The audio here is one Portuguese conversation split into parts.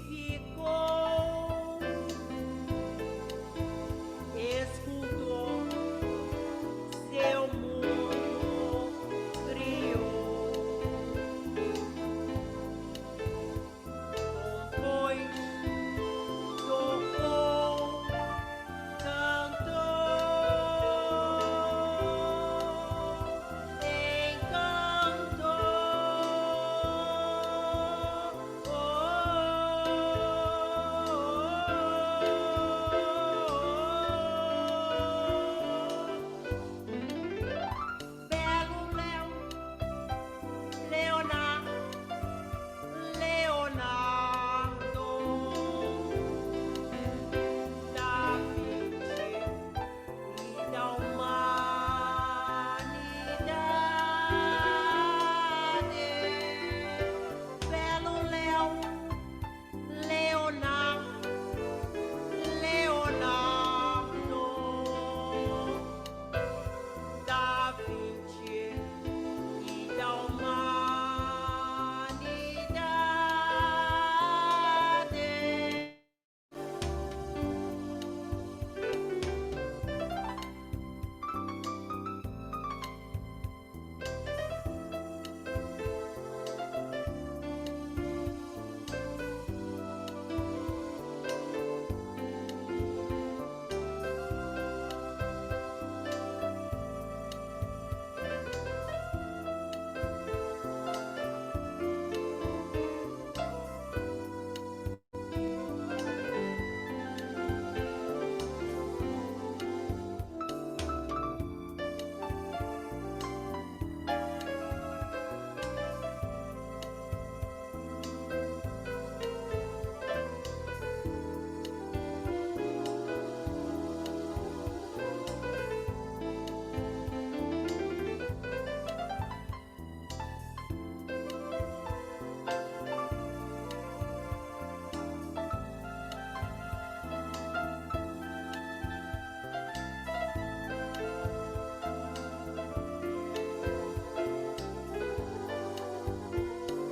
ficou escultor, seu mundo criou, compôs, tocou, cantou, Belo Léo, Leonardo, Leonardo da Vinci e da humanidade. Belo Léo, Leonardo, Leonardo da Vinci e da humanidade.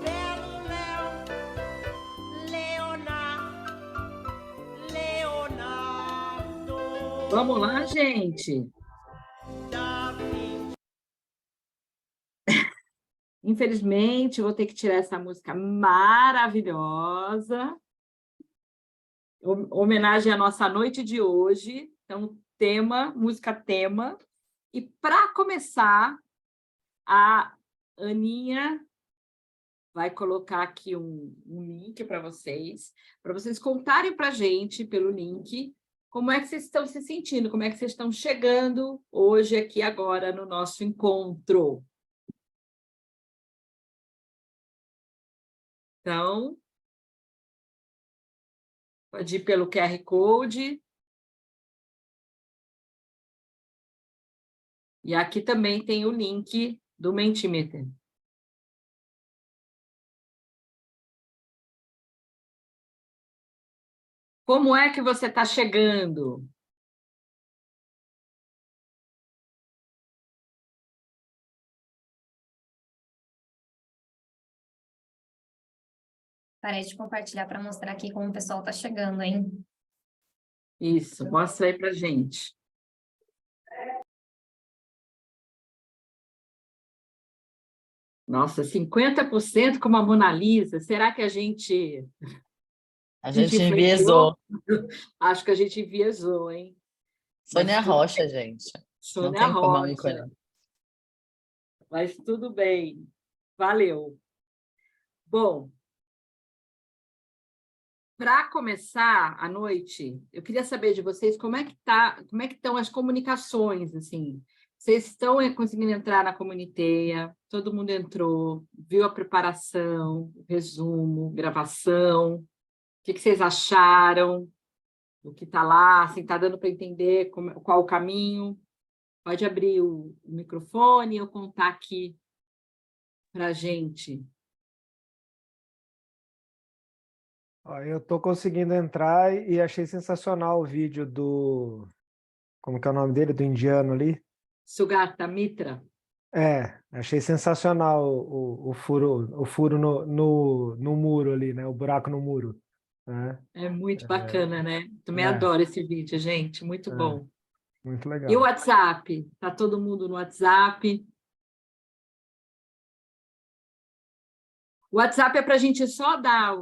Belo Léo, Leonardo, Leonardo Vamos lá, gente. da Vinci. Infelizmente, vou ter que tirar essa música maravilhosa. Homenagem à nossa noite de hoje. Então, tema, música tema. E para começar, a Aninha vai colocar aqui um link para vocês contarem para a gente pelo link como é que vocês estão se sentindo, como é que vocês estão chegando hoje aqui agora no nosso encontro. Então, pode ir pelo QR Code. E aqui também tem o link do Mentimeter. Como é que você está chegando? Parei de compartilhar para mostrar aqui como o pessoal está chegando, hein? Isso, mostra aí para a gente. Nossa, 50% como a Mona Lisa. Será que a gente... A gente influenciou? enviesou. Acho que a gente enviesou, hein? Sônia Mas tudo Rocha, bem. gente. Não Sônia tem como a Rocha. ícone. Mas tudo bem. Valeu. Bom, para começar a noite, eu queria saber de vocês como é que estão as comunicações, assim. Vocês estão conseguindo entrar na Comuniteia? Todo mundo entrou, viu a preparação, o resumo, gravação. O que vocês acharam do que está lá? Assim, está dando para entender qual o caminho? Pode abrir o microfone e eu contar aqui para a gente. Eu estou conseguindo entrar e achei sensacional o vídeo do... Como que é o nome dele? Do indiano ali? Sugata Mitra? Achei sensacional o furo no muro ali, né? O buraco no muro. É muito bacana, né? Também É. adoro esse vídeo, gente. Muito É. bom. Muito E o legal. WhatsApp? Está todo mundo no WhatsApp? O WhatsApp é para a gente só dar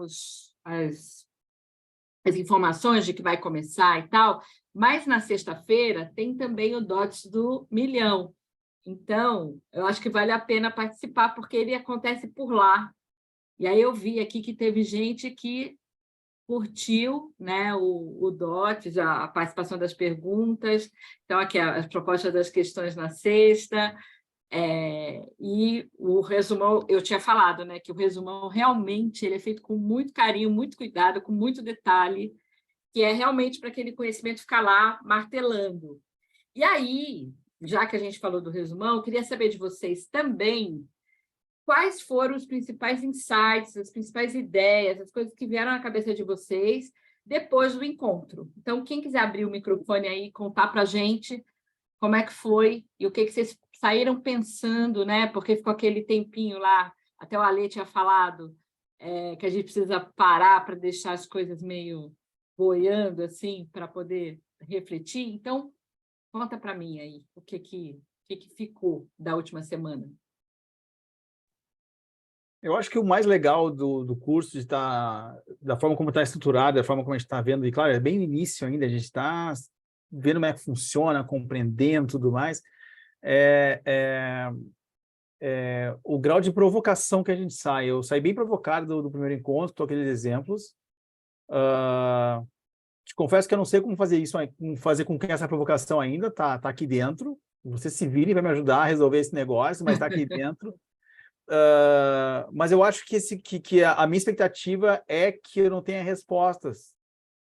as informações de que vai começar e tal, mas na sexta-feira tem também o Dots do Milhão. Então, eu acho que vale a pena participar, porque ele acontece por lá. E aí eu vi aqui que teve gente que curtiu, né, o DOTS, a participação das perguntas. Então, aqui as propostas das questões na sexta. E o resumão, eu tinha falado, né, que o resumão realmente ele é feito com muito carinho, muito cuidado, com muito detalhe, que é realmente para aquele conhecimento ficar lá martelando. E aí, já que a gente falou do resumão, eu queria saber de vocês também quais foram os principais insights, as principais ideias, as coisas que vieram na cabeça de vocês depois do encontro. Então, quem quiser abrir o microfone aí e contar para a gente como é que foi e o que vocês saíram pensando, né? Porque ficou aquele tempinho lá, até o Ale tinha falado, que a gente precisa parar para deixar as coisas meio boiando, assim, para poder refletir. Então, conta para mim aí o que ficou da última semana. Eu acho que o mais legal do curso, da forma como está estruturado, da forma como a gente está vendo, e claro, é bem no início ainda, a gente está vendo como é que funciona, compreendendo tudo mais, o grau de provocação que a gente sai. Eu saí bem provocado do primeiro encontro, com aqueles exemplos. Te confesso que eu não sei como fazer isso, como fazer com que essa provocação ainda tá aqui dentro. Você se vire e vai me ajudar a resolver esse negócio, mas está aqui dentro. Mas eu acho que a minha expectativa é que eu não tenha respostas.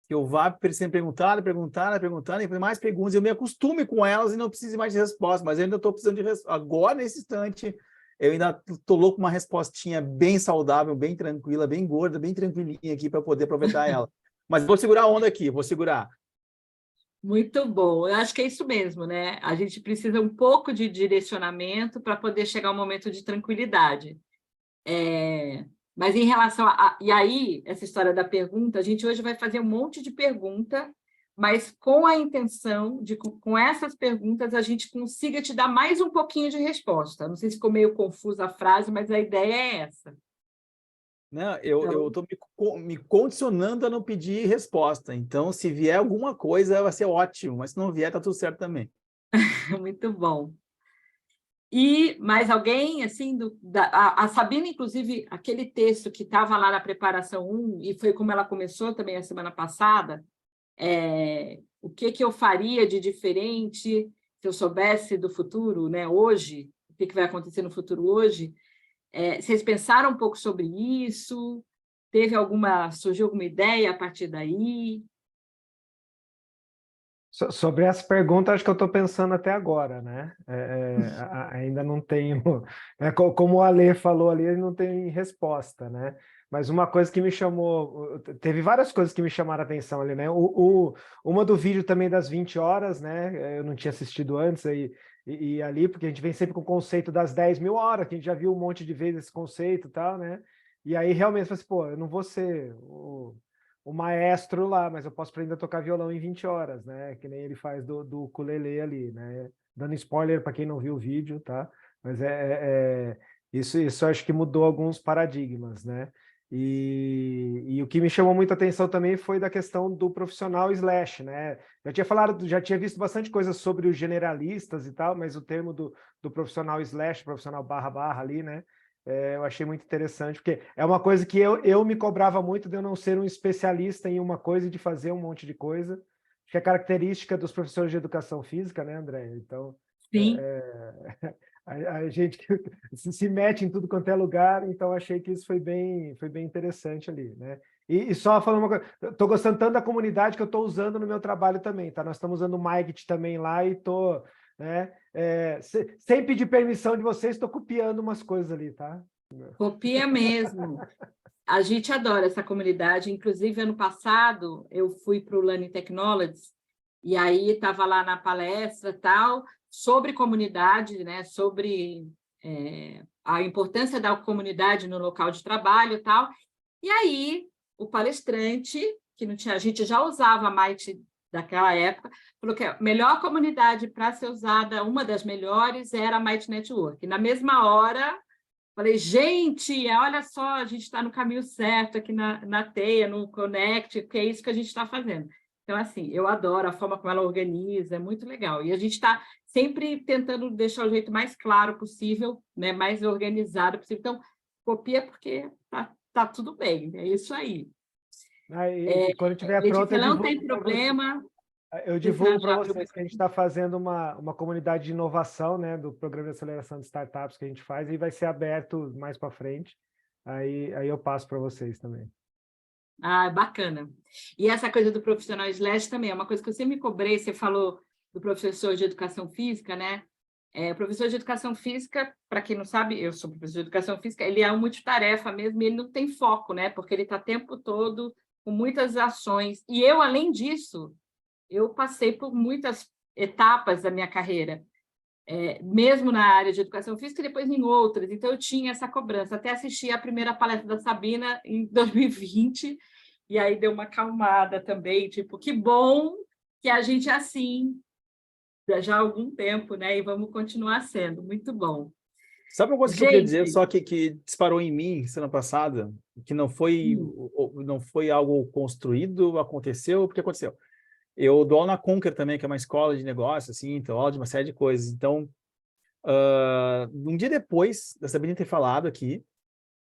Que eu vá sendo perguntado, e mais perguntas, eu me acostume com elas e não precise mais de resposta, mas eu ainda estou precisando de resposta. Agora, nesse instante, eu ainda estou louco com uma respostinha bem saudável, bem tranquila, bem gorda, bem tranquilinha aqui para poder aproveitar ela. Mas vou segurar a onda aqui, vou segurar. Muito bom. Eu acho que é isso mesmo, né? A gente precisa um pouco de direcionamento para poder chegar a um momento de tranquilidade. Mas em relação E aí, essa história da pergunta, a gente hoje vai fazer um monte de pergunta, mas com a intenção de, com essas perguntas, a gente consiga te dar mais um pouquinho de resposta. Não sei se ficou meio confusa a frase, mas a ideia é essa. Não, eu estou me condicionando a não pedir resposta. Então, se vier alguma coisa, vai ser ótimo. Mas se não vier, está tudo certo também. Muito bom. E mais alguém, assim, a Sabina, inclusive, aquele texto que estava lá na preparação 1, e foi como ela começou também a semana passada, o que eu faria de diferente se eu soubesse do futuro, né, hoje, o que vai acontecer no futuro hoje. Vocês pensaram um pouco sobre isso? Surgiu alguma ideia a partir daí? Sobre essa pergunta, acho que eu estou pensando até agora, né? Ainda não tenho... como o Ale falou ali, não tem resposta, né? Mas uma coisa que me chamou... Teve várias coisas que me chamaram a atenção ali, né? Uma do vídeo também das 20 horas, né? Eu não tinha assistido antes, e ali, porque a gente vem sempre com o conceito das 10.000 horas, que a gente já viu um monte de vezes esse conceito e tal, né? E aí, realmente, eu falei assim, pô, eu não vou ser o maestro lá, mas eu posso aprender a tocar violão em 20 horas, né? Que nem ele faz do ukulele ali, né? Dando spoiler para quem não viu o vídeo, tá? Mas isso acho que mudou alguns paradigmas, né? E o que me chamou muita atenção também foi da questão do profissional slash, né? Já tinha visto bastante coisa sobre os generalistas e tal, mas o termo do profissional slash, profissional barra ali, né? Eu achei muito interessante, porque é uma coisa que eu me cobrava muito de eu não ser um especialista em uma coisa e de fazer um monte de coisa, que é característica dos professores de educação física, né, André? Então, Sim. a gente se mete em tudo quanto é lugar, então achei que isso foi bem interessante ali, né? E só falando uma coisa, estou gostando tanto da comunidade que eu estou usando no meu trabalho também, tá? Nós estamos usando o Mygit também lá e estou... né? Sem pedir permissão de vocês, estou copiando umas coisas ali, tá? Copia mesmo. A gente adora essa comunidade. Inclusive, ano passado, eu fui para o Learning Technologies, e aí estava lá na palestra tal, sobre comunidade, né? Sobre a importância da comunidade no local de trabalho e tal. E aí, o palestrante, que não tinha, a gente já usava a Mighty daquela época, falou que a melhor comunidade para ser usada, uma das melhores, era a Mighty Network. E na mesma hora, falei, gente, olha só, a gente está no caminho certo aqui na Teia, no Connect, que é isso que a gente está fazendo. Então, assim, eu adoro a forma como ela organiza, é muito legal. E a gente está sempre tentando deixar o jeito mais claro possível, né, mais organizado possível. Então, copia porque tá tudo bem, é isso aí. Aí, quando tiver Letícia, pronto, eu não divulgo tem pra problema. Eu divulgo para já- vocês que a gente está fazendo uma comunidade de inovação, né, do programa de aceleração de startups que a gente faz, e vai ser aberto mais para frente. Aí eu passo para vocês também. Ah, bacana. E essa coisa do profissional slash também é uma coisa que eu sempre me cobrei. Você falou do professor de educação física, né? O professor de educação física, para quem não sabe, eu sou professor de educação física, ele é um multitarefa mesmo, e ele não tem foco, né? Porque ele está o tempo todo com muitas ações. E eu, além disso, eu passei por muitas etapas da minha carreira, mesmo na área de educação física e depois em outras. Então, eu tinha essa cobrança. Até assisti a primeira palestra da Sabina em 2020, e aí deu uma acalmada também, tipo, que bom que a gente é assim já há algum tempo, né? E vamos continuar sendo. Muito bom. Sabe uma coisa que eu queria dizer, Gente, só que disparou em mim semana passada, que não foi algo construído, aconteceu, porque aconteceu. Eu dou aula na Conquer também, que é uma escola de negócio, assim, então aula de uma série de coisas. Então, um dia depois da Sabine ter falado aqui,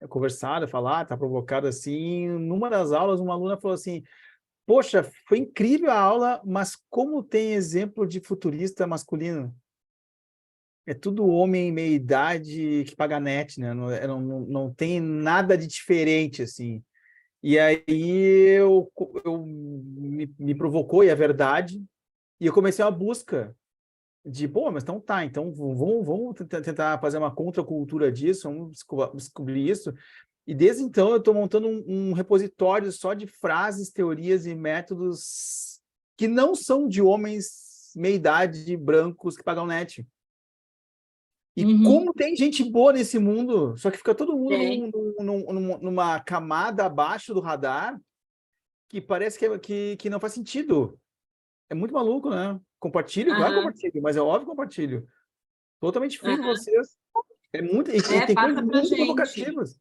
conversado, falar, tá provocado assim, numa das aulas, uma aluna falou assim, poxa, foi incrível a aula, mas como tem exemplo de futurista masculino? É tudo homem meia-idade que paga net, né? Não tem nada de diferente, assim. E aí me provocou, e é verdade, e eu comecei uma busca de, mas então tá, então vamos tentar fazer uma contracultura disso, vamos descobrir isso. E desde então eu estou montando um repositório só de frases, teorias e métodos que não são de homens meia-idade, brancos, que pagam net. E como tem gente boa nesse mundo, só que fica todo mundo numa camada abaixo do radar que parece que não faz sentido. É muito maluco, né? Compartilho, claro que compartilho, mas é óbvio que compartilho. Totalmente free para vocês. É muito, e tem coisas passa pra muito gente. provocativas.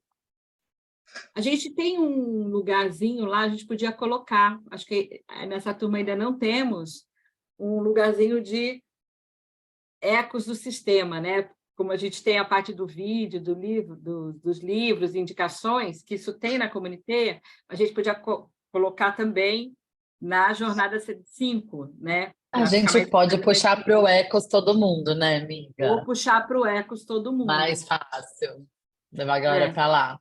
A gente tem um lugarzinho lá, a gente podia colocar, acho que nessa turma ainda não temos, um lugarzinho de ecos do sistema, né? Como a gente tem a parte do vídeo, do livro, dos livros, indicações, que isso tem na comunidade, a gente podia colocar também na jornada 5, né? A gente pode puxar para o Ecos todo mundo, né, amiga? Ou puxar para o Ecos todo mundo. Mais fácil. Levar a galera para lá.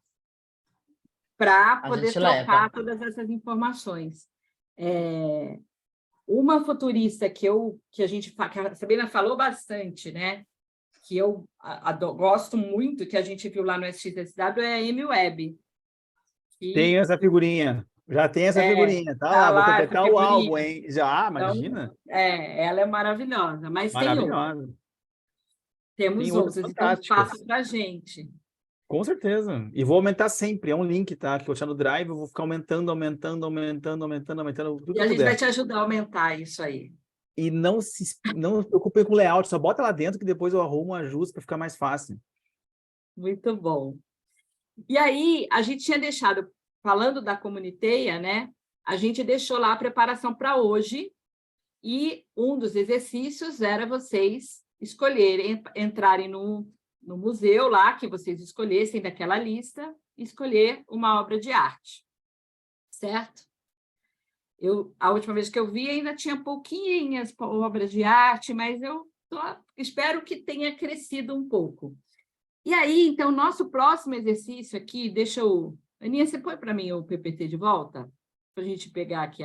Para poder trocar todas essas informações. Uma futurista que a Sabina falou bastante, né? Que eu gosto muito, que a gente viu lá no SXSW, é a Amy Webb. Tem essa figurinha. Já tem essa figurinha. Tá lá, vou completar o álbum, hein? Já, imagina. Então, ela é maravilhosa, mas maravilhosa. Temos outros, então passa para a gente. Com certeza. E vou aumentar sempre. É um link, tá? Que eu tinha no Drive, eu vou ficar aumentando tudo. E a gente vai te ajudar a aumentar isso aí. E não se preocupe com o layout, só bota lá dentro que depois eu arrumo um ajuste para ficar mais fácil. Muito bom. E aí, a gente tinha deixado, falando da comuniteia, né? A gente deixou lá a preparação para hoje, e um dos exercícios era vocês escolherem, entrarem no museu lá, que vocês escolhessem daquela lista, escolher uma obra de arte. Certo? A última vez que eu vi, ainda tinha pouquinhas obras de arte, mas eu espero que tenha crescido um pouco. E aí, então, nosso próximo exercício aqui, Aninha, você põe para mim o PPT de volta? Para a gente pegar aqui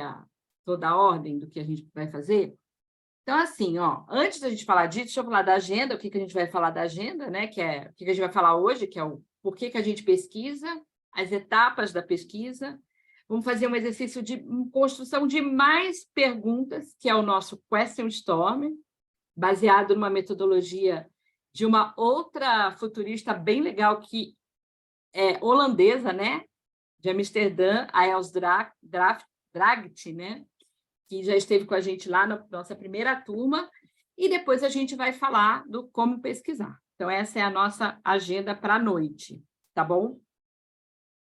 toda a ordem do que a gente vai fazer. Então, assim, antes da gente falar disso, deixa eu falar da agenda, o que a gente vai falar da agenda, né? Que é o que a gente vai falar hoje, que é o porquê que a gente pesquisa, as etapas da pesquisa. Vamos fazer um exercício de construção de mais perguntas, que é o nosso Question Storm, baseado numa metodologia de uma outra futurista bem legal, que é holandesa, né? De Amsterdã, a Els Draghi, né? Que já esteve com a gente lá na nossa primeira turma, e depois a gente vai falar do como pesquisar. Então, essa é a nossa agenda para a noite, tá bom?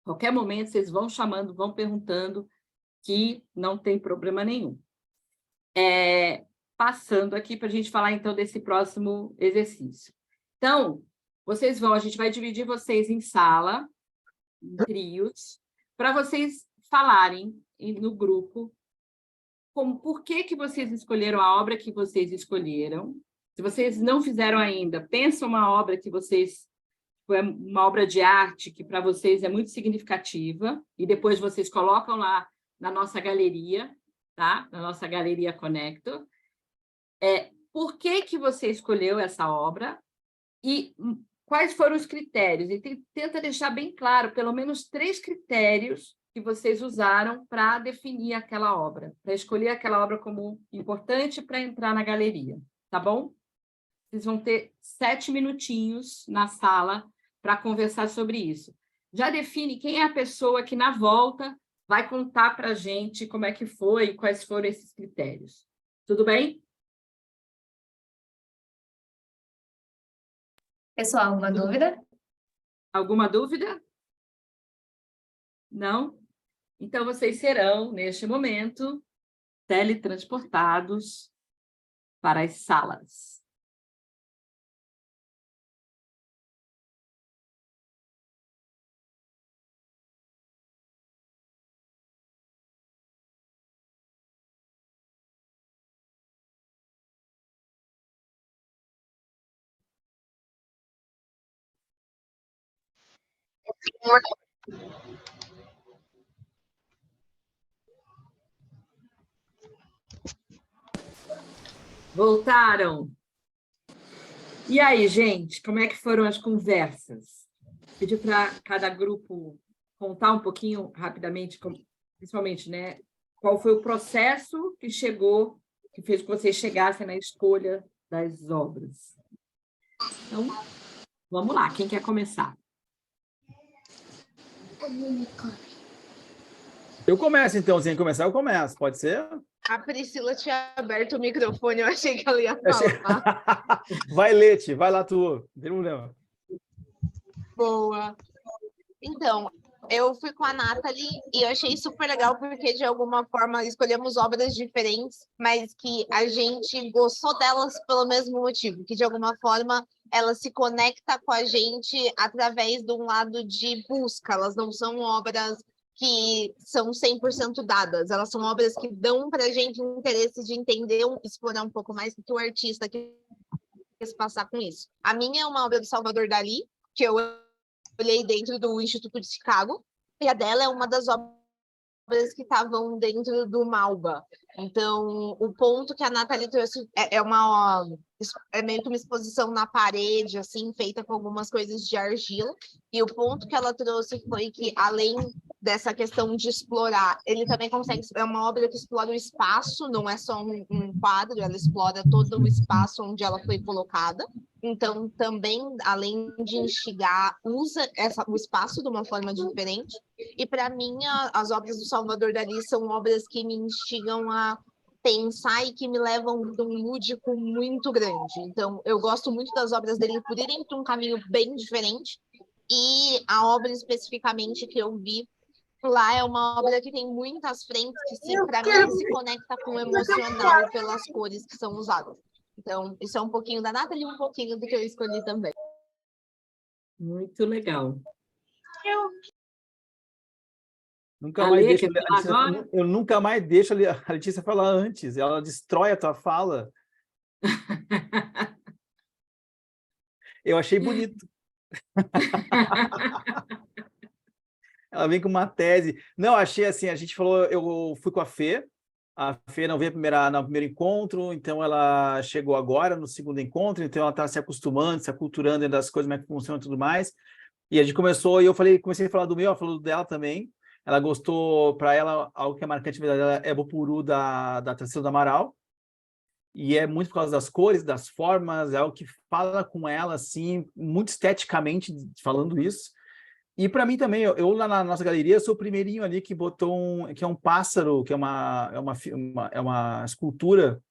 Qualquer momento, vocês vão chamando, vão perguntando, que não tem problema nenhum. Passando aqui para a gente falar, então, desse próximo exercício. Então, a gente vai dividir vocês em sala, em trios, para vocês falarem no grupo por que vocês escolheram a obra que vocês escolheram. Se vocês não fizeram ainda, pensa uma obra que vocês... uma obra de arte que para vocês é muito significativa, e depois vocês colocam lá na nossa galeria, tá? Na nossa Galeria Conecto. Por que você escolheu essa obra e quais foram os critérios? E tenta deixar bem claro, pelo menos 3 critérios que vocês usaram para definir aquela obra, para escolher aquela obra como importante para entrar na galeria, tá bom? Vocês vão ter 7 minutinhos na sala para conversar sobre isso. Já define quem é a pessoa que, na volta, vai contar para a gente como é que foi e quais foram esses critérios. Tudo bem? Pessoal, alguma dúvida? Alguma dúvida? Não? Então, vocês serão, neste momento, teletransportados para as salas. Voltaram. E aí, gente, como é que foram as conversas? Pedi para cada grupo contar um pouquinho rapidamente, principalmente, né? Qual foi o processo que fez que vocês chegassem na escolha das obras. Então, vamos lá, quem quer começar? Eu começo, então. Se começar, eu começo. Pode ser? A Priscila tinha aberto o microfone, eu achei que ela ia falar. Vai, Leti, vai lá tu. Não tem problema. Boa. Então, eu fui com a Nathalie e eu achei super legal porque, de alguma forma, escolhemos obras diferentes, mas que a gente gostou delas pelo mesmo motivo, que, de alguma forma, ela se conecta com a gente através de um lado de busca. Elas não são obras que são 100% dadas, elas são obras que dão para a gente um interesse de entender, explorar um pouco mais do que o artista quis passar com isso. A minha é uma obra do Salvador Dalí, que eu olhei dentro do Instituto de Chicago, e a dela é uma das obras que estavam dentro do Malba. Então, o ponto que a Nathalie trouxe é meio que uma exposição na parede, assim, feita com algumas coisas de argila, e o ponto que ela trouxe foi que, além dessa questão de explorar, ele também consegue, é uma obra que explora o espaço, não é só um quadro, ela explora todo o espaço onde ela foi colocada. Então, também, além de instigar, usa o espaço de uma forma diferente. E, para mim, as obras do Salvador Dalí são obras que me instigam a pensar e que me levam de um lúdico muito grande. Então, eu gosto muito das obras dele por irem para um caminho bem diferente. E a obra especificamente que eu vi lá é uma obra que tem muitas frentes que, para mim, se conecta com o emocional pelas cores que são usadas. Então, isso é um pouquinho da Nathalie e um pouquinho do que eu escolhi também. Muito legal. Nunca mais deixo agora? Eu nunca mais deixo a Letícia falar antes. Ela destrói a tua fala. Eu achei bonito. Ela vem com uma tese. Não, achei assim, a gente falou, eu fui com a Fê não veio no primeiro encontro, então ela chegou agora no segundo encontro, então ela está se acostumando, se aculturando das coisas, como é que funciona e tudo mais. E a gente começou, e eu comecei a falar do meu, ela falou dela também. Ela gostou, para ela, algo que é marcante dela é o puru da Tarsila do Amaral. E é muito por causa das cores, das formas, é algo que fala com ela, assim, muito esteticamente falando isso. E para mim também, eu lá na nossa galeria sou o primeirinho ali que botou que é um pássaro, que é uma escultura,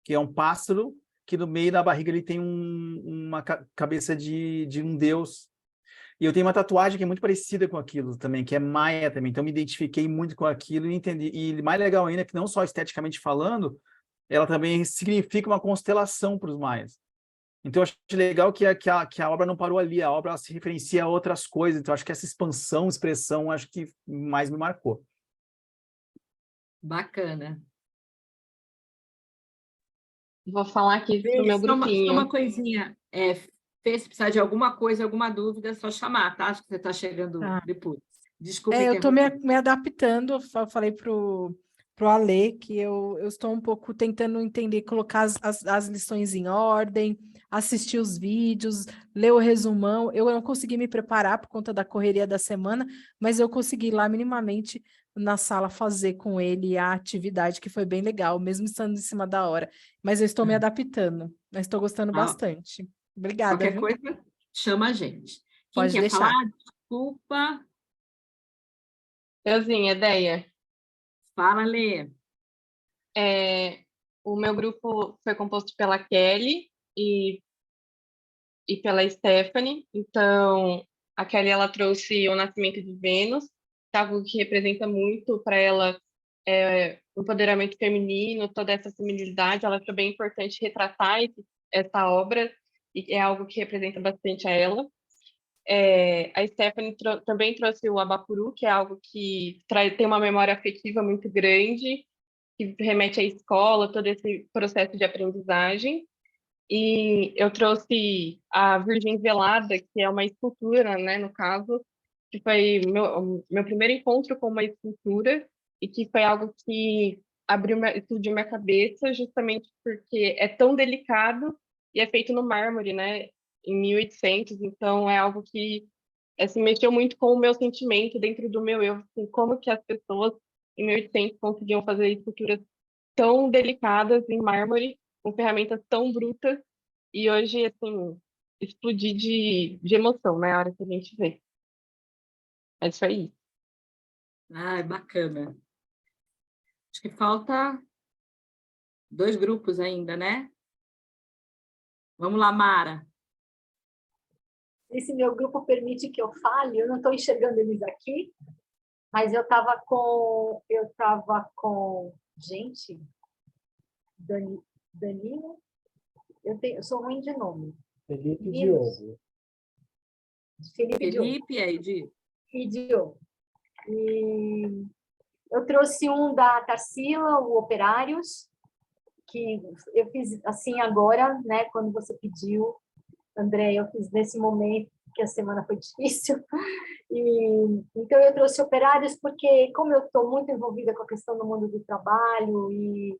que é um pássaro que no meio da barriga ele tem uma cabeça de um deus. E eu tenho uma tatuagem que é muito parecida com aquilo também, que é maia também. Então, me identifiquei muito com aquilo e entendi. E mais legal ainda é que não só esteticamente falando, ela também significa uma constelação para os maias. Então, eu acho legal que a obra não parou ali, a obra ela se referencia a outras coisas. Então, acho que essa expressão, acho que mais me marcou. Bacana. Vou falar aqui do meu Só uma grupinho. coisinha. Fê, se precisar de alguma coisa, alguma dúvida, é só chamar, tá? Acho que você está chegando Tá. depois. Desculpa Eu estou interromper. me adaptando, falei pro Ale que eu estou um pouco tentando entender, colocar as lições em ordem, assistir os vídeos, ler o resumão. Eu não consegui me preparar por conta da correria da semana, mas eu consegui lá minimamente na sala fazer com ele a atividade, que foi bem legal, mesmo estando em cima da hora. Mas eu estou me adaptando, mas estou gostando bastante. Obrigada, Qualquer viu? coisa, chama a gente. Quem Pode quer deixar. falar? Desculpa. Euzinha, ideia. Fala, Lê. O meu grupo foi composto pela Kelly e pela Stephanie. Então, a Kelly ela trouxe o nascimento de Vênus, algo que representa muito para ela o empoderamento feminino, toda essa feminilidade. Ela achou bem importante retratar essa obra e é algo que representa bastante a ela. A Stephanie também trouxe o Abapuru, que é algo que tem uma memória afetiva muito grande, que remete à escola, todo esse processo de aprendizagem. E eu trouxe a Virgem Velada, que é uma escultura, né, no caso, que foi meu primeiro encontro com uma escultura e que foi algo que explodiu minha cabeça, justamente porque é tão delicado e é feito no mármore, né, em 1800, então é algo que assim, mexeu muito com o meu sentimento dentro do meu eu, assim, como que as pessoas em 1800 conseguiam fazer esculturas tão delicadas em mármore, com ferramentas tão brutas, e hoje, assim, explodir de emoção, né, a hora que a gente vê. Mas foi isso. Ai, bacana. Acho que falta 2 grupos ainda, né? Vamos lá, Mara. Esse meu grupo permite que eu fale, eu não estou enxergando eles aqui, mas eu estava com, gente, Danilo, eu sou ruim de nome. Felipe Meninos. Diogo. Felipe Diogo. Felipe e Edi. E Diogo. E eu trouxe um da Tarsila, o Operários, que eu fiz assim agora, né, quando você pediu, André, eu fiz nesse momento, que a semana foi difícil, então eu trouxe Operários porque, como eu estou muito envolvida com a questão do mundo do trabalho, e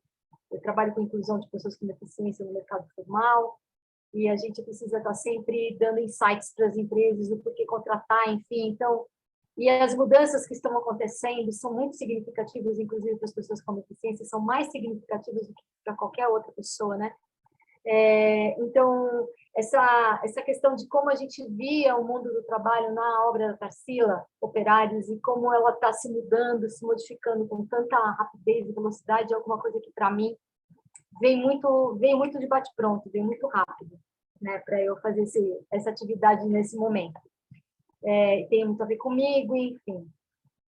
eu trabalho com inclusão de pessoas com deficiência no mercado formal, e a gente precisa estar sempre dando insights para as empresas, do porquê contratar, enfim, então, e as mudanças que estão acontecendo são muito significativas, inclusive para as pessoas com deficiência, são mais significativas do que para qualquer outra pessoa, né? Então, essa questão de como a gente via o mundo do trabalho na obra da Tarsila, Operários, e como ela está se mudando, se modificando com tanta rapidez e velocidade, é alguma coisa que, para mim, vem muito de bate-pronto, vem muito rápido, né, para eu fazer essa atividade nesse momento. Tem muito a ver comigo, enfim.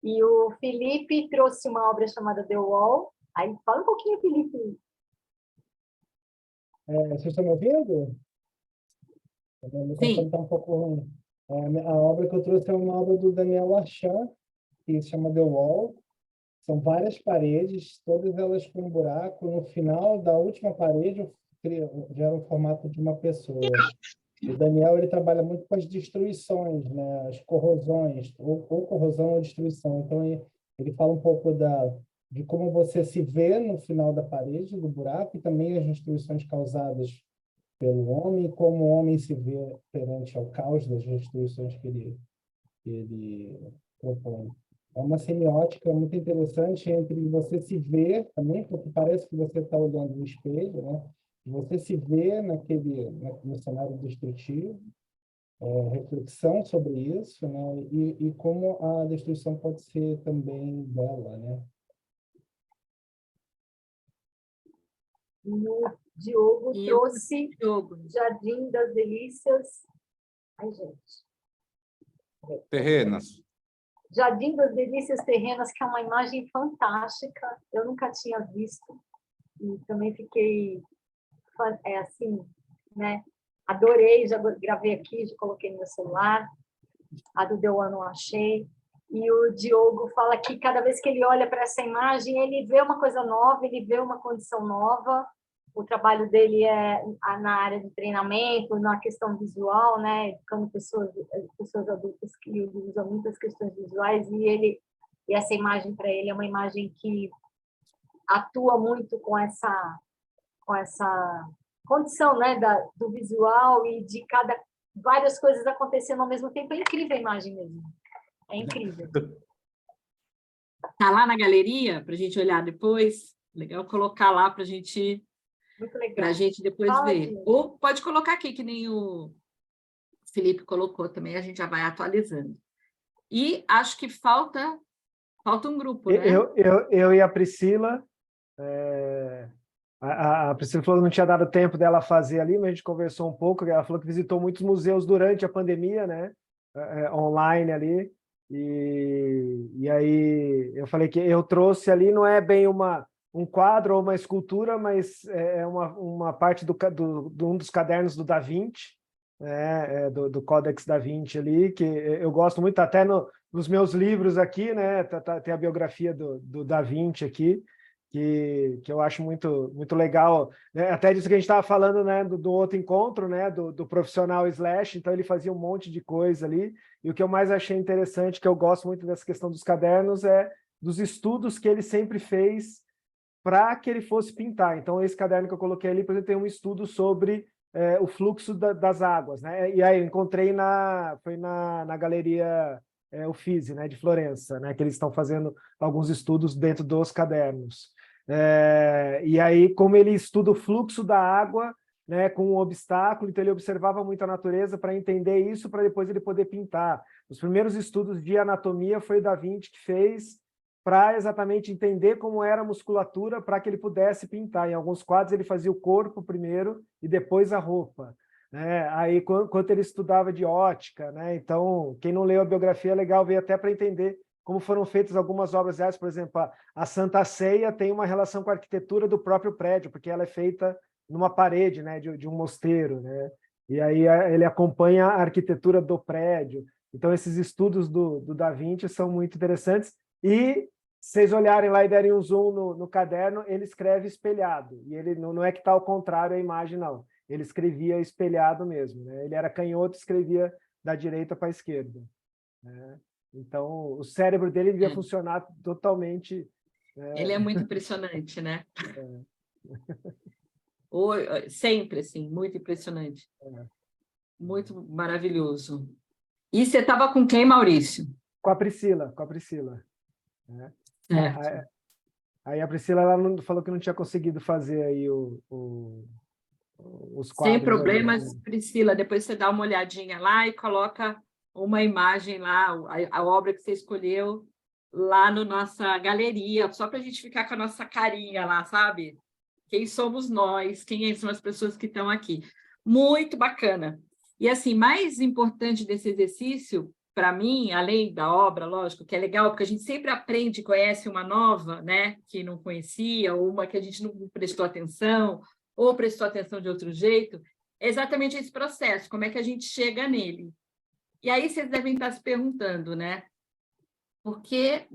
E o Felipe trouxe uma obra chamada The Wall. Aí, fala um pouquinho, Felipe. Vocês estão me ouvindo? O microfone está um pouco ruim. A obra que eu trouxe é uma obra do Daniel Lachan, que se chama The Wall. São várias paredes, todas elas com um buraco. No final da última parede, já era o formato de uma pessoa. O Daniel ele trabalha muito com as destruições, né? As corrosões, ou corrosão ou destruição. Então, ele fala um pouco de como você se vê no final da parede, do buraco, e também as destruições causadas pelo homem, como o homem se vê perante ao caos das destruições que ele propõe. É uma semiótica muito interessante entre você se ver também, porque parece que você está olhando no espelho, né? Você se vê no cenário destrutivo, reflexão sobre isso, né? E como a destruição pode ser também bela, né? O Diogo E trouxe Diogo, Jardim das Delícias. Ai, gente. Terrenas. Jardim das Delícias Terrenas, que é uma imagem fantástica. Eu nunca tinha visto. E também fiquei, assim, né? Adorei, já gravei aqui, já coloquei no meu celular. A do Deuan não achei. E o Diogo fala que cada vez que ele olha para essa imagem, ele vê uma coisa nova, ele vê uma condição nova. O trabalho dele é na área de treinamento, na questão visual, né? Educando pessoas adultas que usam muitas questões visuais, e essa imagem para ele é uma imagem que atua muito com essa condição, né, do visual e de várias coisas acontecendo ao mesmo tempo. É incrível a imagem mesmo. É incrível. tá lá na galeria para a gente olhar depois. Legal colocar lá para Muito legal. a gente depois Fala, ver. Diego. Ou pode colocar aqui, que nem o Felipe colocou também, a gente já vai atualizando. E acho que falta um grupo, né? Eu e a Priscila, a Priscila falou que não tinha dado tempo dela fazer ali, mas a gente conversou um pouco, ela falou que visitou muitos museus durante a pandemia, né? Online ali, e aí eu falei que eu trouxe ali, não é bem um quadro ou uma escultura, mas é uma parte de um dos cadernos do Da Vinci, né? Do Codex Da Vinci ali, que eu gosto muito, até nos meus livros aqui, né? Tem a biografia do Da Vinci aqui, que eu acho muito, muito legal, né? Até disso que a gente estava falando, né? Do outro encontro, né? Do profissional Slash, então ele fazia um monte de coisa ali, e o que eu mais achei interessante, que eu gosto muito dessa questão dos cadernos, é dos estudos que ele sempre fez para que ele fosse pintar. Então, esse caderno que eu coloquei ali, por exemplo, tem um estudo sobre o fluxo das águas, né? E aí eu encontrei foi na galeria Uffizi, né, de Florença, né, que eles estão fazendo alguns estudos dentro dos cadernos. E aí, como ele estuda o fluxo da água, né, com um obstáculo, então ele observava muito a natureza para entender isso, para depois ele poder pintar. Os primeiros estudos de anatomia foi o Da Vinci que fez, para exatamente entender como era a musculatura para que ele pudesse pintar. Em alguns quadros ele fazia o corpo primeiro e depois a roupa, né? Aí, quando ele estudava de ótica, né? Então, quem não leu a biografia é legal ver até para entender como foram feitas algumas obras de arte. Por exemplo, a Santa Ceia tem uma relação com a arquitetura do próprio prédio, porque ela é feita numa parede, né? de um mosteiro, né? E aí ele acompanha a arquitetura do prédio. Então, esses estudos do Da Vinci são muito interessantes. E se vocês olharem lá e derem um zoom no caderno, ele escreve espelhado. E ele não é que está ao contrário a imagem, não. Ele escrevia espelhado mesmo, né? Ele era canhoto, escrevia da direita para a esquerda, né? Então, o cérebro dele devia funcionar totalmente... Ele é muito impressionante, né? Sempre, assim, muito impressionante. Muito maravilhoso. E você estava com quem, Maurício? Com a Priscila. Né? Certo. Aí a Priscila ela falou que não tinha conseguido fazer aí os quadros. Sem problemas, ali, né? Priscila, depois você dá uma olhadinha lá e coloca uma imagem lá, a obra que você escolheu lá na nossa galeria, só para a gente ficar com a nossa carinha lá, sabe? Quem somos nós, quem são as pessoas que estão aqui. Muito bacana. E assim, mais importante desse exercício, para mim, além da obra, lógico, que é legal, porque a gente sempre aprende, conhece uma nova, né, que não conhecia, ou uma que a gente não prestou atenção, ou prestou atenção de outro jeito, é exatamente esse processo, como é que a gente chega nele. E aí vocês devem estar se perguntando, né, por que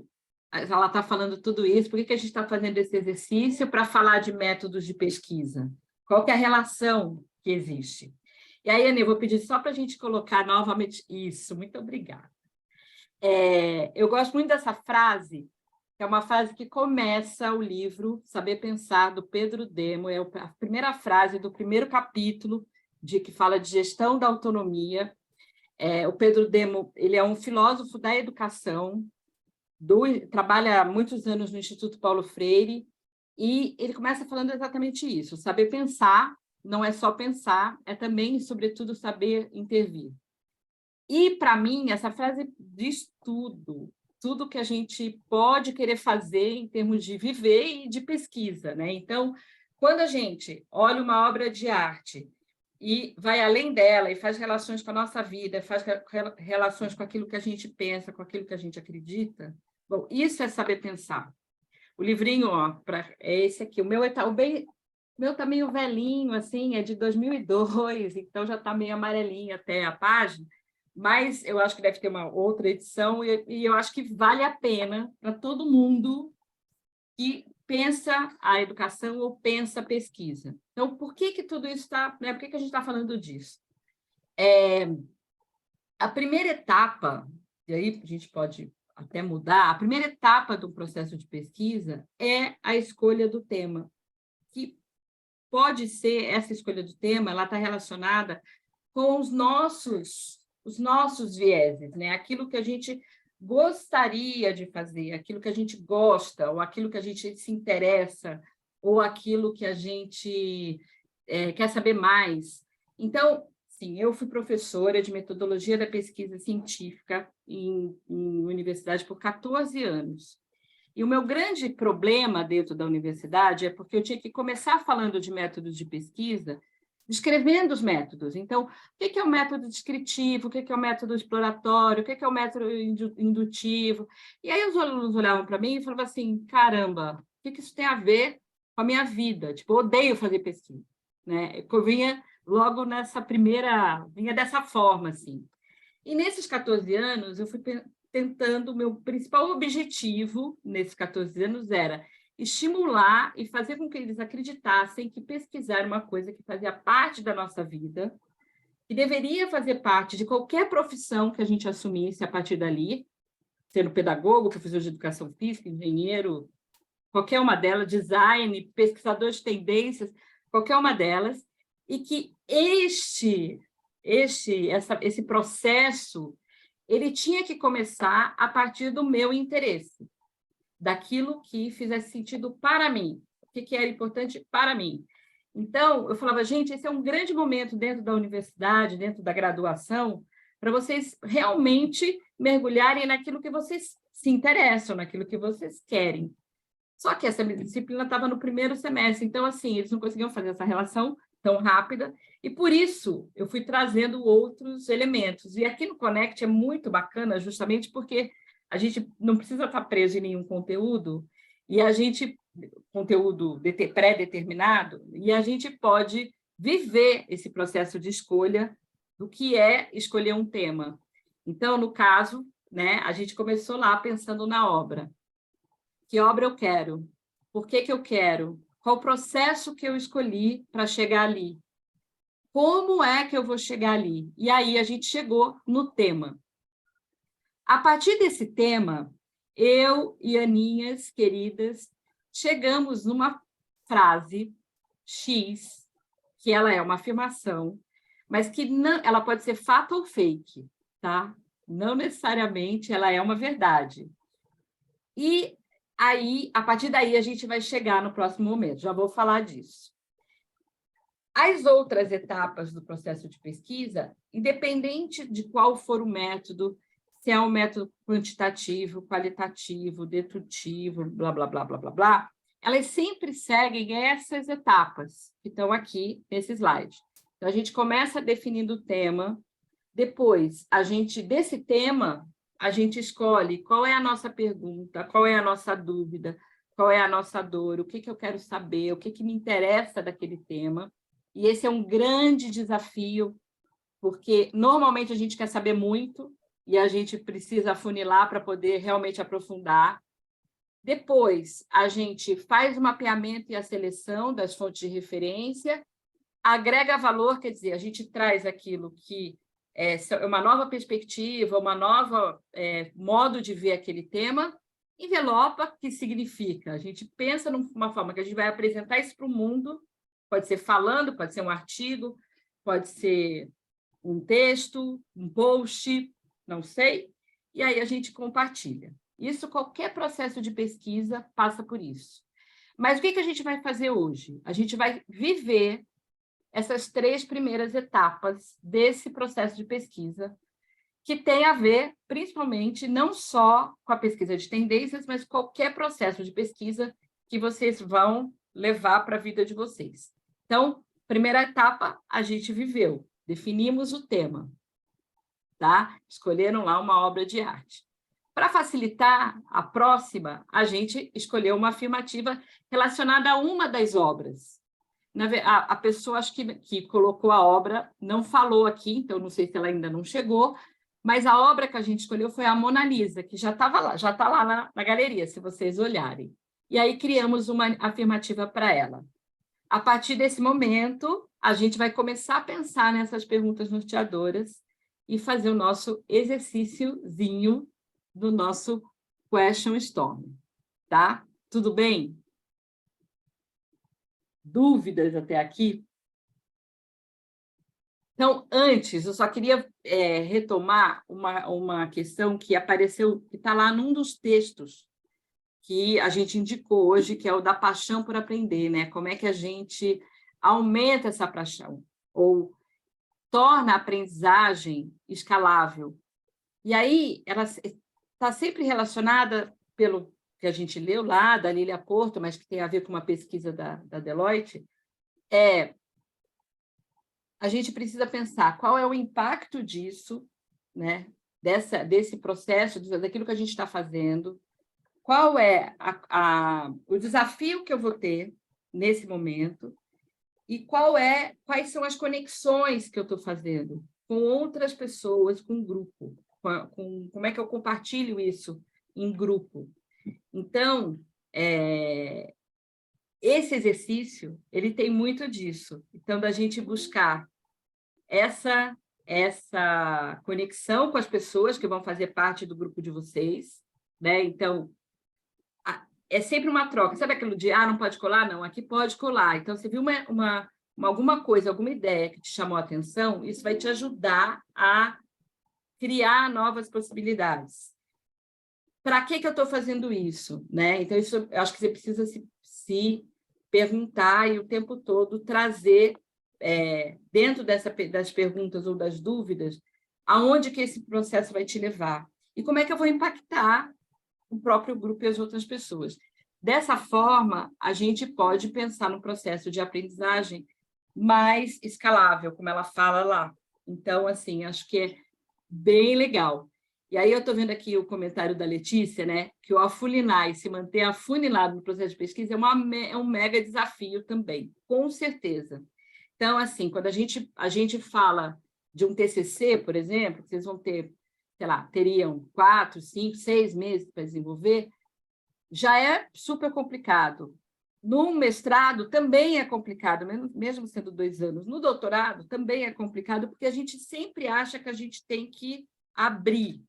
ela está falando tudo isso, por que a gente está fazendo esse exercício para falar de métodos de pesquisa? Qual que é a relação que existe? E aí, Anê, eu vou pedir só para a gente colocar novamente isso. Muito obrigada. Eu gosto muito dessa frase, que é uma frase que começa o livro Saber Pensar, do Pedro Demo, é a primeira frase do primeiro capítulo, que fala de gestão da autonomia. O Pedro Demo, ele é um filósofo da educação, trabalha há muitos anos no Instituto Paulo Freire, e ele começa falando exatamente isso, saber pensar não é só pensar, é também, sobretudo, saber intervir. E, para mim, essa frase diz tudo que a gente pode querer fazer em termos de viver e de pesquisa, né? Então, quando a gente olha uma obra de arte e vai além dela e faz relações com a nossa vida, faz relações com aquilo que a gente pensa, com aquilo que a gente acredita, bom, isso é saber pensar. O livrinho, ó, é esse aqui. O meu tá meio velhinho, assim, é de 2002, então já está meio amarelinho até a página, mas eu acho que deve ter uma outra edição e eu acho que vale a pena para todo mundo que pensa a educação ou pensa a pesquisa. Então, por que tudo isso está... Né, por que a gente está falando disso? A primeira etapa, e aí a gente pode até mudar, a primeira etapa do processo de pesquisa é a escolha do tema, que pode ser, essa escolha do tema, ela está relacionada com os nossos vieses, né? Aquilo que a gente gostaria de fazer, aquilo que a gente gosta, ou aquilo que a gente se interessa, ou aquilo que a gente quer saber mais. Então, sim, eu fui professora de metodologia da pesquisa científica em universidade por 14 anos. E o meu grande problema dentro da universidade é porque eu tinha que começar falando de métodos de pesquisa, descrevendo os métodos. Então, o que é o método descritivo, o que é o método exploratório, o que é o método indutivo. E aí os alunos olhavam para mim e falavam assim, caramba, o que isso tem a ver com a minha vida? Tipo, eu odeio fazer pesquisa, né? Eu vinha logo vinha dessa forma, assim. E nesses 14 anos, eu fui tentando, o meu principal objetivo nesses 14 anos era estimular e fazer com que eles acreditassem que pesquisar era uma coisa que fazia parte da nossa vida, que deveria fazer parte de qualquer profissão que a gente assumisse a partir dali, sendo pedagogo, professor de educação física, engenheiro, qualquer uma delas, design, pesquisador de tendências, qualquer uma delas, e que esse processo ele tinha que começar a partir do meu interesse, daquilo que fizesse sentido para mim, o que era importante para mim. Então, eu falava, gente, esse é um grande momento dentro da universidade, dentro da graduação, para vocês realmente mergulharem naquilo que vocês se interessam, naquilo que vocês querem. Só que essa disciplina estava no primeiro semestre, então, assim, eles não conseguiam fazer essa relação tão rápida, e por isso eu fui trazendo outros elementos. E aqui no Connect é muito bacana, justamente porque a gente não precisa estar preso em nenhum conteúdo, e a gente, conteúdo pré-determinado, e a gente pode viver esse processo de escolha do que é escolher um tema. Então, no caso, né, a gente começou lá pensando na obra. Que obra eu quero? Por que eu quero? Qual o processo que eu escolhi para chegar ali? Como é que eu vou chegar ali? E aí a gente chegou no tema. A partir desse tema, eu e Aninhas, queridas, chegamos numa frase X, que ela é uma afirmação, mas que não, ela pode ser fato ou fake, tá? Não necessariamente ela é uma verdade. E aí, a partir daí, a gente vai chegar no próximo momento, já vou falar disso. As outras etapas do processo de pesquisa, independente de qual for o método, se é um método quantitativo, qualitativo, dedutivo, blá, blá, blá, blá, blá, blá, elas sempre seguem essas etapas que estão aqui nesse slide. Então, a gente começa definindo o tema, depois, desse tema, a gente escolhe qual é a nossa pergunta, qual é a nossa dúvida, qual é a nossa dor, o que eu quero saber, o que me interessa daquele tema. E esse é um grande desafio, porque normalmente a gente quer saber muito e a gente precisa afunilar para poder realmente aprofundar. Depois, a gente faz o mapeamento e a seleção das fontes de referência, agrega valor, quer dizer, a gente traz aquilo que é uma nova perspectiva, uma nova modo de ver aquele tema. Envelopa, que significa? A gente pensa numa forma que a gente vai apresentar isso para o mundo, pode ser falando, pode ser um artigo, pode ser um texto, um post, não sei, e aí a gente compartilha. Isso, qualquer processo de pesquisa passa por isso. Mas o que a gente vai fazer hoje? A gente vai viver essas 3 primeiras etapas desse processo de pesquisa, que tem a ver, principalmente, não só com a pesquisa de tendências, mas qualquer processo de pesquisa que vocês vão levar para a vida de vocês. Então, primeira etapa, a gente viveu, definimos o tema, tá? Escolheram lá uma obra de arte. Para facilitar a próxima, a gente escolheu uma afirmativa relacionada a uma das obras. A pessoa, acho que colocou a obra, não falou aqui, então não sei se ela ainda não chegou, mas a obra que a gente escolheu foi a Mona Lisa, que já estava lá, já está lá na galeria, se vocês olharem. E aí criamos uma afirmativa para ela. A partir desse momento, a gente vai começar a pensar nessas perguntas norteadoras e fazer o nosso exercíciozinho do nosso Question Storm, tá? Tudo bem? Dúvidas até aqui? Então, antes, eu só queria retomar uma questão que apareceu, que está lá num dos textos que a gente indicou hoje, que é o da paixão por aprender, né? Como é que a gente aumenta essa paixão, ou torna a aprendizagem escalável. E aí, ela está sempre relacionada, pelo que a gente leu lá, da Lília Porto, mas que tem a ver com uma pesquisa da Deloitte, a gente precisa pensar qual é o impacto disso, né? Desse processo, daquilo que a gente está fazendo, qual é o desafio que eu vou ter nesse momento e quais são as conexões que eu estou fazendo com outras pessoas, com um grupo, como é que eu compartilho isso em grupo. Então, esse exercício, ele tem muito disso. Então, da gente buscar essa conexão com as pessoas que vão fazer parte do grupo de vocês, né? Então, é sempre uma troca. Sabe aquilo de, não pode colar? Não, aqui pode colar. Então, você viu alguma coisa, alguma ideia que te chamou a atenção, isso vai te ajudar a criar novas possibilidades. Para que eu estou fazendo isso? Né? Então, isso, eu acho que você precisa se perguntar e o tempo todo trazer, dentro das perguntas ou das dúvidas, aonde que esse processo vai te levar? E como é que eu vou impactar o próprio grupo e as outras pessoas? Dessa forma, a gente pode pensar no processo de aprendizagem mais escalável, como ela fala lá. Então, assim, acho que é bem legal. E aí eu estou vendo aqui o comentário da Letícia, né, que o afunilar e se manter afunilado no processo de pesquisa é um mega desafio também, com certeza. Então, assim, quando a gente fala de um TCC, por exemplo, vocês vão ter, sei lá, teriam 4, 5, 6 meses para desenvolver, já é super complicado. No mestrado também é complicado, mesmo sendo 2 anos. No doutorado também é complicado, porque a gente sempre acha que a gente tem que abrir,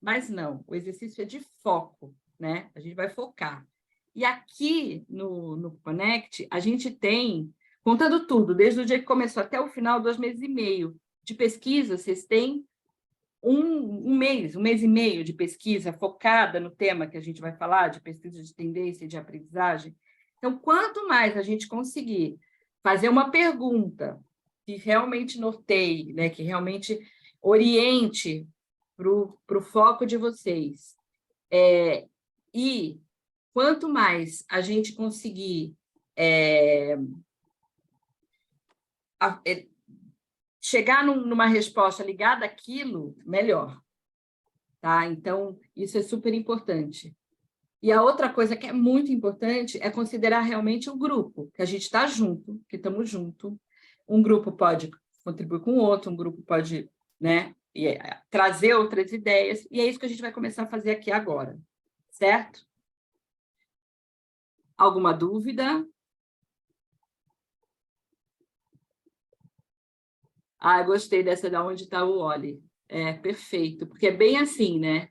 mas não, o exercício é de foco, né? A gente vai focar. E aqui no Connect, a gente tem, contando tudo, desde o dia que começou até o final, 2 meses e meio de pesquisa, vocês têm um mês e meio de pesquisa focada no tema que a gente vai falar, de pesquisa de tendência e de aprendizagem. Então, quanto mais a gente conseguir fazer uma pergunta que realmente norteie, né, que realmente oriente para o foco de vocês, e quanto mais a gente conseguir chegar numa resposta ligada àquilo, melhor. Tá? Então, isso é super importante. E a outra coisa que é muito importante é considerar realmente o grupo, que a gente está junto, que estamos junto. Um grupo pode contribuir com o outro, um grupo pode, né, trazer outras ideias, e é isso que a gente vai começar a fazer aqui agora, certo? Alguma dúvida? Eu gostei dessa da onde está o Oli. Perfeito, porque é bem assim, né?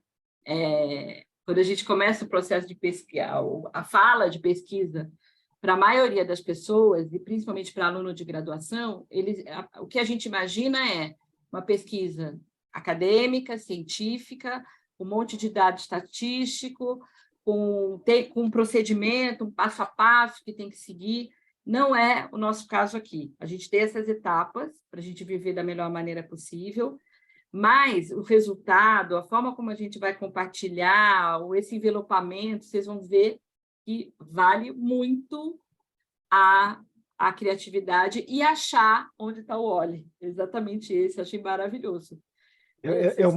Quando a gente começa o processo de pesquisa, a fala de pesquisa, para a maioria das pessoas, e principalmente para aluno de graduação, o que a gente imagina é uma pesquisa acadêmica, científica, um monte de dado estatístico, com um procedimento, um passo a passo que tem que seguir. Não é o nosso caso aqui. A gente tem essas etapas para a gente viver da melhor maneira possível, Mas o resultado, a forma como a gente vai compartilhar, ou esse envelopamento, vocês vão ver que vale muito a criatividade e achar onde está o Oli. Exatamente esse, achei maravilhoso. Eu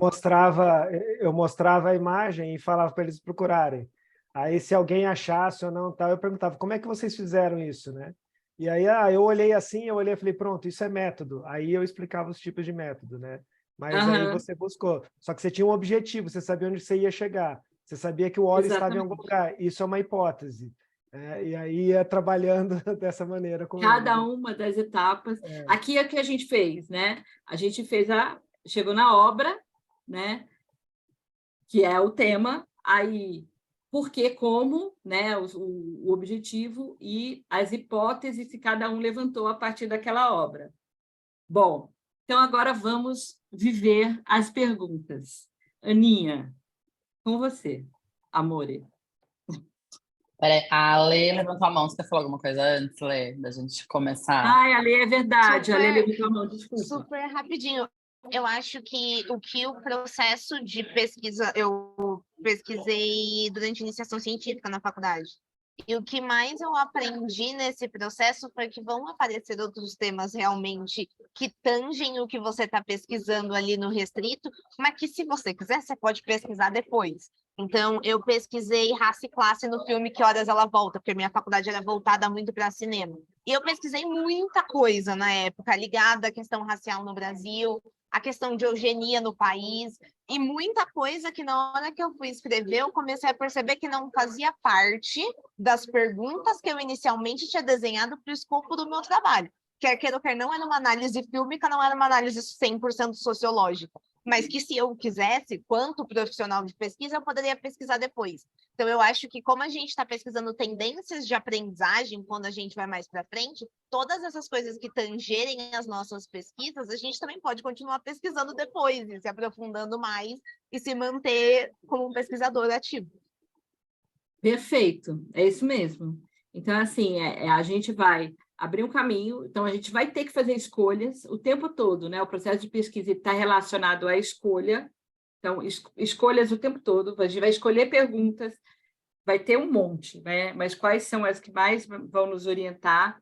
mostrava a imagem e falava para eles procurarem. Aí, se alguém achasse ou não, tal, eu perguntava, como é que vocês fizeram isso, né? E aí, eu olhei assim, e falei, pronto, isso é método. Aí eu explicava os tipos de método, né? Mas aí você buscou. Só que você tinha um objetivo, você sabia onde você ia chegar. Você sabia que o Oli estava em algum lugar. Isso é uma hipótese. E aí ia trabalhando dessa maneira com Cada eles. uma das etapas. Aqui é o que a gente fez, né? A gente fez chegou na obra, né? Que é o tema, aí por que, como, né? O objetivo e as hipóteses que cada um levantou a partir daquela obra. Bom, então agora vamos viver as perguntas. Aninha, com você, amore. Peraí, a Lê levantou a mão. Você quer falar alguma coisa antes, Lê, da gente começar? Ai, a Lê, é verdade. A Lê levantou a mão, desculpa. Super rapidinho. Eu acho que o processo de pesquisa, eu pesquisei durante a iniciação científica na faculdade. E o que mais eu aprendi nesse processo foi que vão aparecer outros temas realmente que tangem o que você está pesquisando ali no restrito, mas que, se você quiser, você pode pesquisar depois. Então, eu pesquisei raça e classe no filme Que Horas Ela Volta, porque minha faculdade era voltada muito para cinema. E eu pesquisei muita coisa na época, ligada à questão racial no Brasil, a questão de eugenia no país, e muita coisa que, na hora que eu fui escrever, eu comecei a perceber que não fazia parte das perguntas que eu inicialmente tinha desenhado para o escopo do meu trabalho. Quer queira ou quer não, era uma análise fílmica, não era uma análise 100% sociológica. Mas que, se eu quisesse, quanto profissional de pesquisa, eu poderia pesquisar depois. Então, eu acho que, como a gente está pesquisando tendências de aprendizagem, quando a gente vai mais para frente, todas essas coisas que tangerem as nossas pesquisas, a gente também pode continuar pesquisando depois, e se aprofundando mais, e se manter como um pesquisador ativo. Perfeito, é isso mesmo. Então, assim, a gente vai abrir um caminho, então a gente vai ter que fazer escolhas o tempo todo, né? O processo de pesquisa está relacionado à escolha, então, escolhas o tempo todo, a gente vai escolher perguntas, vai ter um monte, né? Mas quais são as que mais vão nos orientar?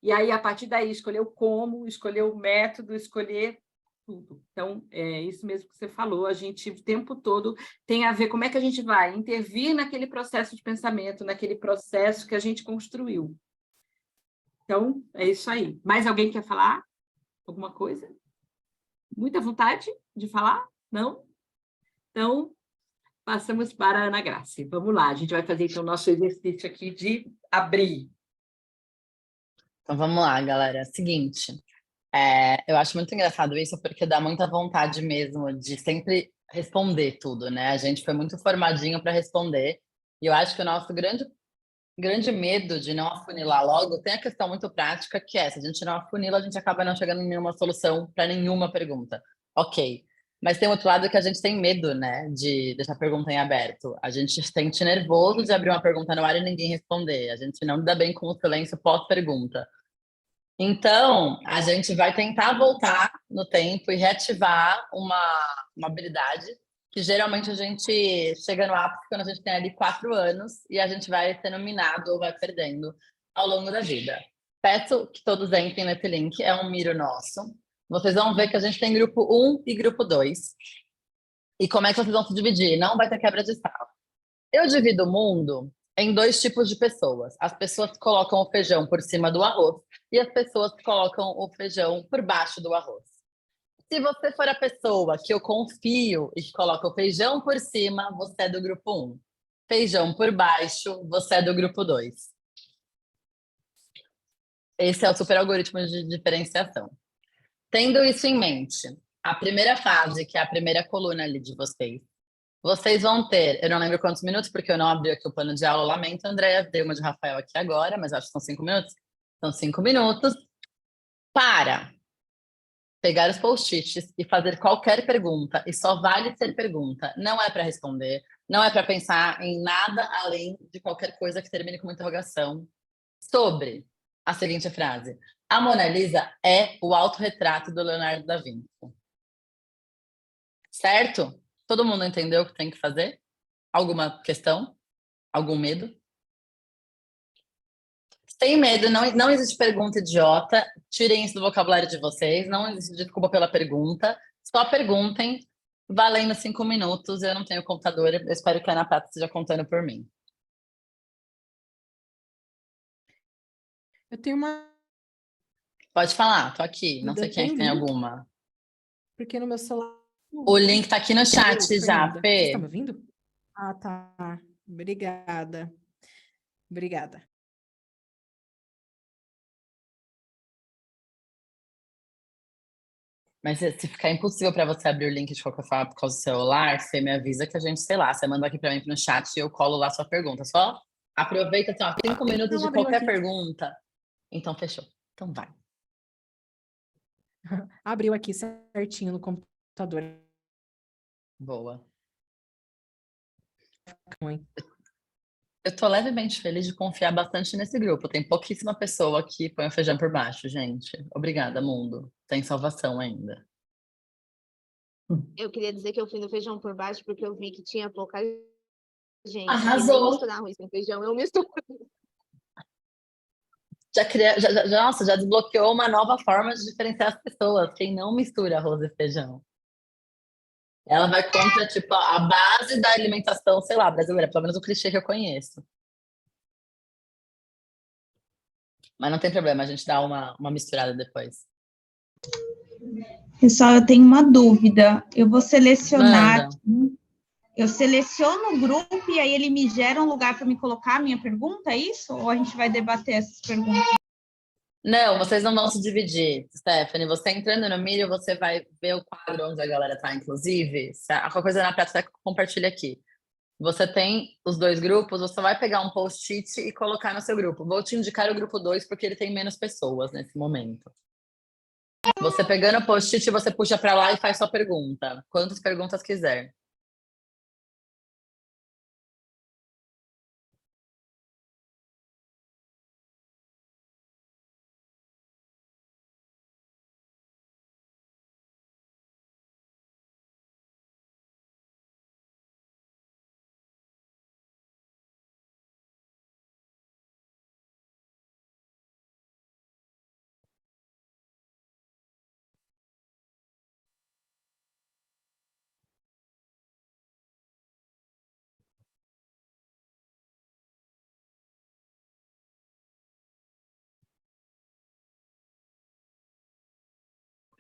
E aí, a partir daí, escolher o como, escolher o método, escolher tudo. Então, é isso mesmo que você falou, a gente o tempo todo tem a ver como é que a gente vai intervir naquele processo de pensamento, naquele processo que a gente construiu. Então, é isso aí. Mais alguém quer falar alguma coisa? Muita vontade de falar? Não? Então, passamos para a Ana Grace. Vamos lá, a gente vai fazer então o nosso exercício aqui de abrir. Então vamos lá, galera. Seguinte, eu acho muito engraçado isso, porque dá muita vontade mesmo de sempre responder tudo, né? A gente foi muito formadinho para responder, e eu acho que o nosso grande medo de não afunilar logo tem a questão muito prática, que é, se a gente não afunila, a gente acaba não chegando em nenhuma solução para nenhuma pergunta. Ok. Mas tem outro lado que a gente tem medo, né, de deixar a pergunta em aberto. A gente se sente nervoso de abrir uma pergunta no ar e ninguém responder. A gente não lida bem com o silêncio pós-pergunta. Então, a gente vai tentar voltar no tempo e reativar uma habilidade que geralmente a gente chega no ápice quando a gente tem ali 4 anos e a gente vai sendo minado ou vai perdendo ao longo da vida. Peço que todos entrem nesse link, é um miro nosso. Vocês vão ver que a gente tem grupo 1 e grupo 2. E como é que vocês vão se dividir? Não vai ter quebra de sala. Eu divido o mundo em 2 tipos de pessoas. As pessoas que colocam o feijão por cima do arroz e as pessoas que colocam o feijão por baixo do arroz. Se você for a pessoa que eu confio e que coloca o feijão por cima, você é do grupo 1. Feijão por baixo, você é do grupo 2. Esse é o super algoritmo de diferenciação. Tendo isso em mente, a primeira fase, que é a primeira coluna ali de vocês vão ter, eu não lembro quantos minutos, porque eu não abri aqui o plano de aula, lamento, Andréa, dei uma de Rafael aqui agora, mas acho que são 5 minutos. São 5 minutos para pegar os post-its e fazer qualquer pergunta, e só vale ser pergunta, não é para responder, não é para pensar em nada além de qualquer coisa que termine com uma interrogação sobre a seguinte frase: a Mona Lisa é o autorretrato do Leonardo da Vinci. Certo? Todo mundo entendeu o que tem que fazer? Alguma questão? Algum medo? Sem medo, não existe pergunta idiota. Tirem isso do vocabulário de vocês. Não existe desculpa pela pergunta. Só perguntem, valendo 5 minutos. Eu não tenho computador. Eu espero que a Ana Prata esteja contando por mim. Eu tenho uma Pode falar, tô aqui. Não sei dúvida, quem é tem que tem link? alguma. Porque no meu celular. O link tá aqui no chat já, Fernanda, vocês estão me Fê. ouvindo? Ah, tá. Obrigada. Obrigada. Mas se ficar impossível para você abrir o link de qualquer forma por causa do celular, você me avisa que a gente, sei lá, você manda aqui para mim no chat e eu colo lá a sua pergunta. Só aproveita, assim, ó, 5 minutos Não de abriu qualquer aqui. pergunta. Então, fechou. Então vai. Abriu aqui certinho no computador. Boa. Mãe. Eu tô levemente feliz de confiar bastante nesse grupo. Tem pouquíssima pessoa que põe o feijão por baixo, gente. Obrigada, mundo. Tem salvação ainda. Eu queria dizer que eu fui no feijão por baixo porque eu vi que tinha pouca gente. E nem Arrasou! misturar arroz com feijão, eu misturo. Nossa, já desbloqueou uma nova forma de diferenciar as pessoas. Quem não mistura arroz e feijão. Ela vai contra, tipo, a base da alimentação, sei lá, brasileira, pelo menos o clichê que eu conheço. Mas não tem problema, a gente dá uma misturada depois. Pessoal, eu tenho uma dúvida. Eu vou selecionar, Manda. eu seleciono o grupo e aí ele me gera um lugar para me colocar a minha pergunta, é isso? Ou a gente vai debater essas perguntas? Não, vocês não vão se dividir, Stephanie. Você entrando no Miro, você vai ver o quadro onde a galera tá, inclusive. Se a qualquer coisa na prata, você compartilha aqui. Você tem os 2 grupos, você vai pegar um post-it e colocar no seu grupo. Vou te indicar o grupo 2 porque ele tem menos pessoas nesse momento. Você pegando o post-it, você puxa para lá e faz sua pergunta. Quantas perguntas quiser.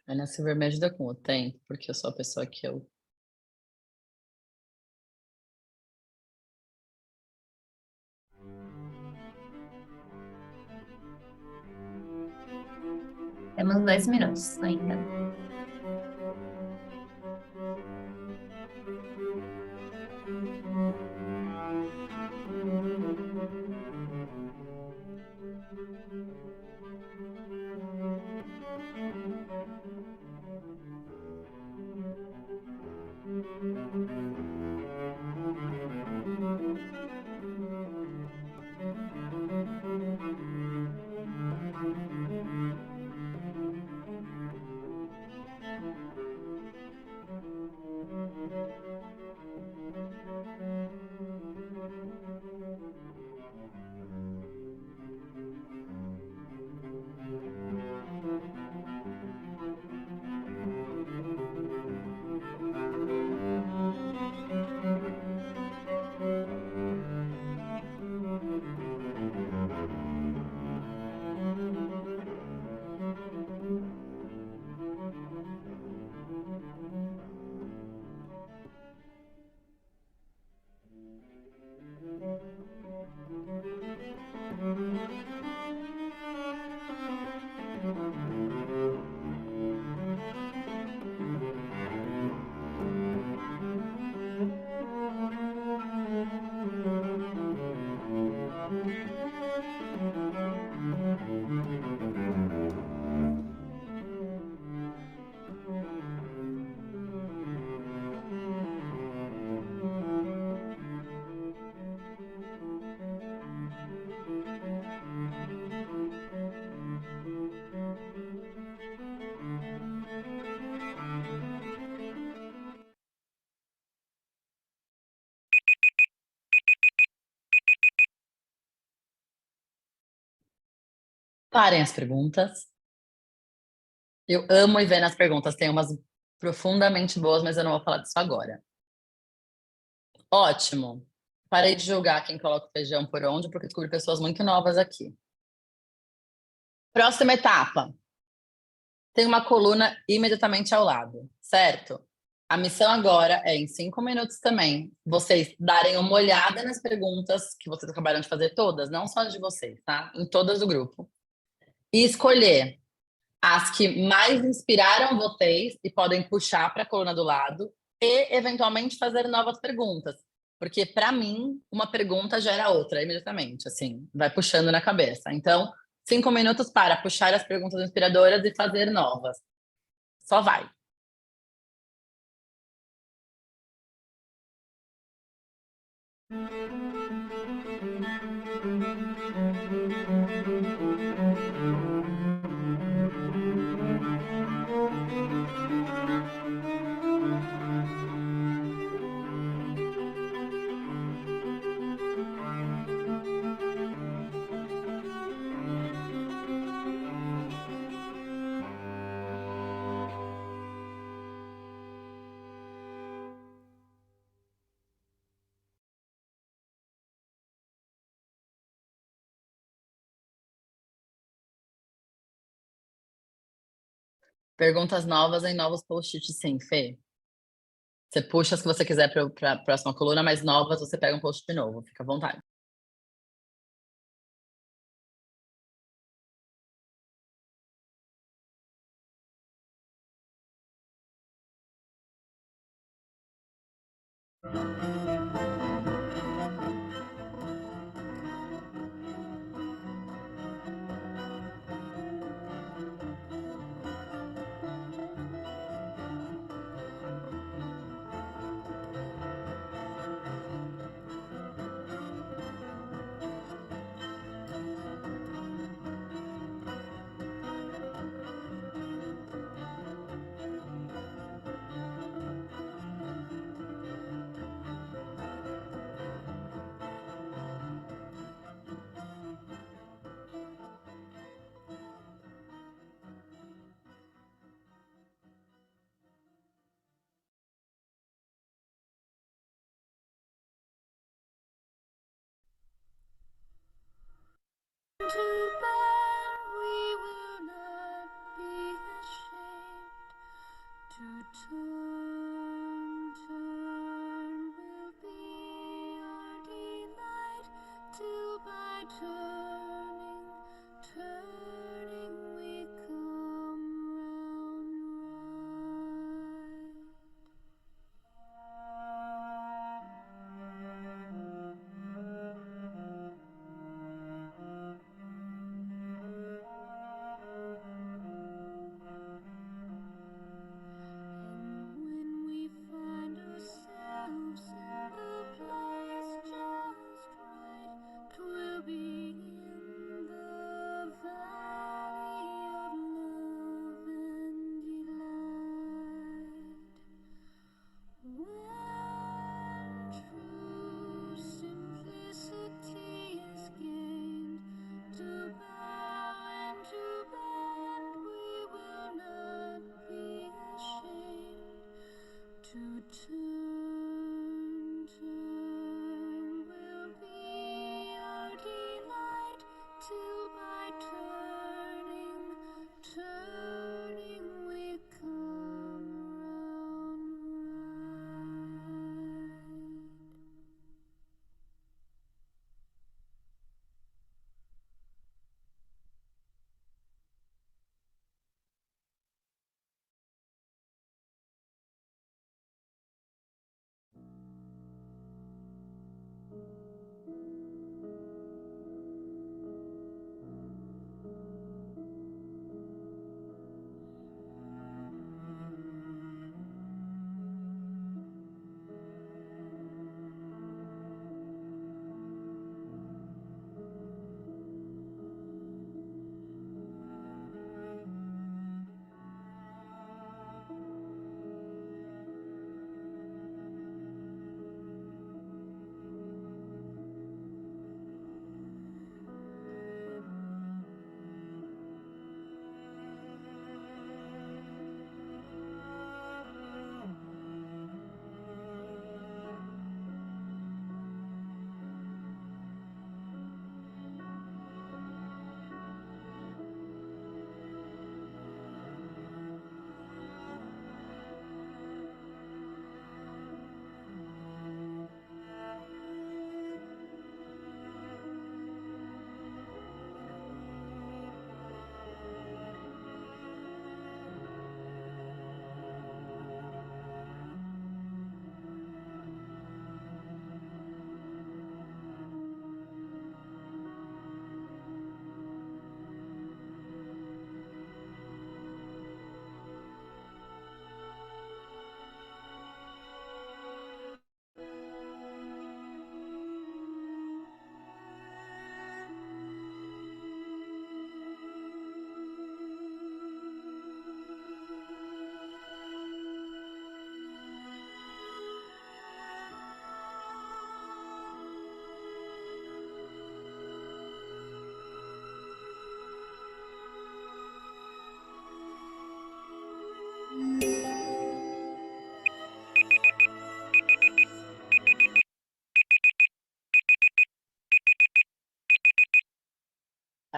Ana Silver me ajuda com o tempo, porque eu sou a pessoa que eu... Temos 2 minutos ainda. Parem as perguntas. Eu amo ir vendo as perguntas. Tem umas profundamente boas, mas eu não vou falar disso agora. Ótimo. Parei de julgar quem coloca o feijão por onde, porque descobri pessoas muito novas aqui. Próxima etapa. Tem uma coluna imediatamente ao lado, certo? A missão agora é, em 5 minutos também, vocês darem uma olhada nas perguntas que vocês acabaram de fazer todas, não só as de vocês, tá? Em todas do grupo. E escolher as que mais inspiraram vocês e podem puxar para a coluna do lado e, eventualmente, fazer novas perguntas. Porque, para mim, uma pergunta gera outra imediatamente, assim, vai puxando na cabeça. Então, 5 minutos para puxar as perguntas inspiradoras e fazer novas. Só vai. Perguntas novas em novos post-its, sim, Fê. Você puxa as que você quiser para a próxima coluna, mas novas você pega um post-it novo. Fica à vontade.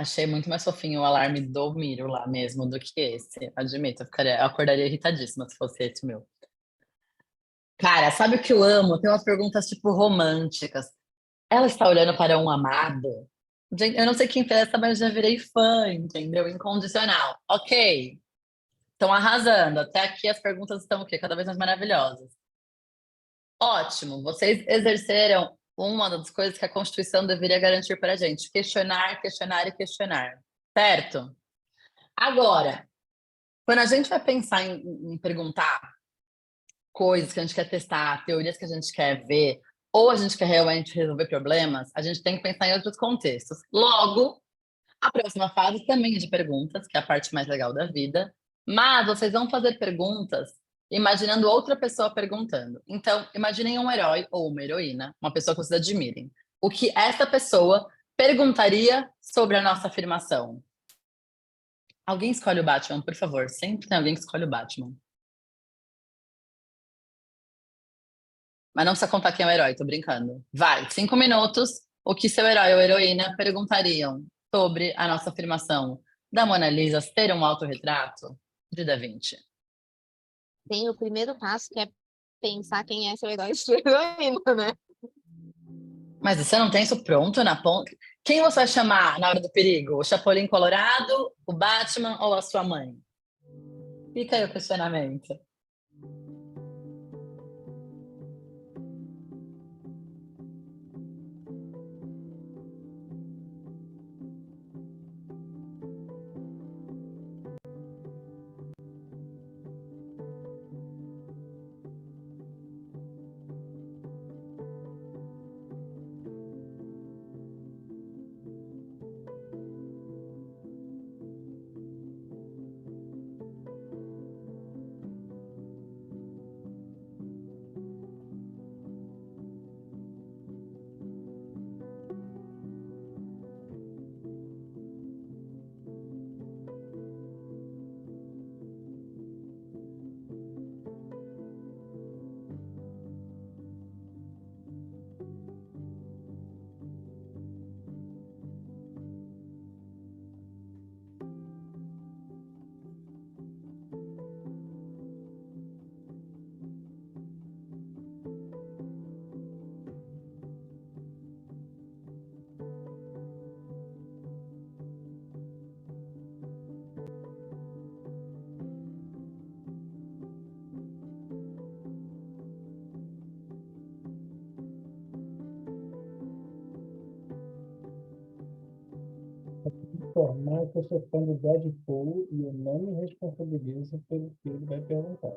Achei muito mais fofinho o alarme do Miro lá mesmo do que esse. Admito, eu acordaria irritadíssima se fosse esse meu. Cara, sabe o que eu amo? Tem umas perguntas tipo românticas. Ela está olhando para um amado? Gente, eu não sei quem fez essa, mas eu já virei fã, entendeu? Incondicional. Ok. Estão arrasando. Até aqui as perguntas estão o quê? Cada vez mais maravilhosas. Ótimo. Vocês exerceram uma das coisas que a Constituição deveria garantir para a gente: questionar, questionar e questionar. Certo? Agora, quando a gente vai pensar em perguntar coisas que a gente quer testar, teorias que a gente quer ver, ou a gente quer realmente resolver problemas, a gente tem que pensar em outros contextos. Logo, a próxima fase também é de perguntas, que é a parte mais legal da vida, mas vocês vão fazer perguntas imaginando outra pessoa perguntando. Então, imaginem um herói ou uma heroína, uma pessoa que vocês admirem. O que essa pessoa perguntaria sobre a nossa afirmação? Alguém escolhe o Batman, por favor. Sempre tem alguém que escolhe o Batman. Mas não precisa contar quem é o herói, tô brincando. Vai, 5 minutos. O que seu herói ou heroína perguntariam sobre a nossa afirmação da Mona Lisa ser um autorretrato de Da Vinci? Tem o primeiro passo, que é pensar quem é seu herói e sua heroína, né? Mas você não tem isso pronto na ponta? Quem você vai chamar na hora do perigo? O Chapolin Colorado, o Batman ou a sua mãe? Fica aí o questionamento. Informar que eu sou fã do Deadpool e eu não me responsabilizo pelo que ele vai perguntar.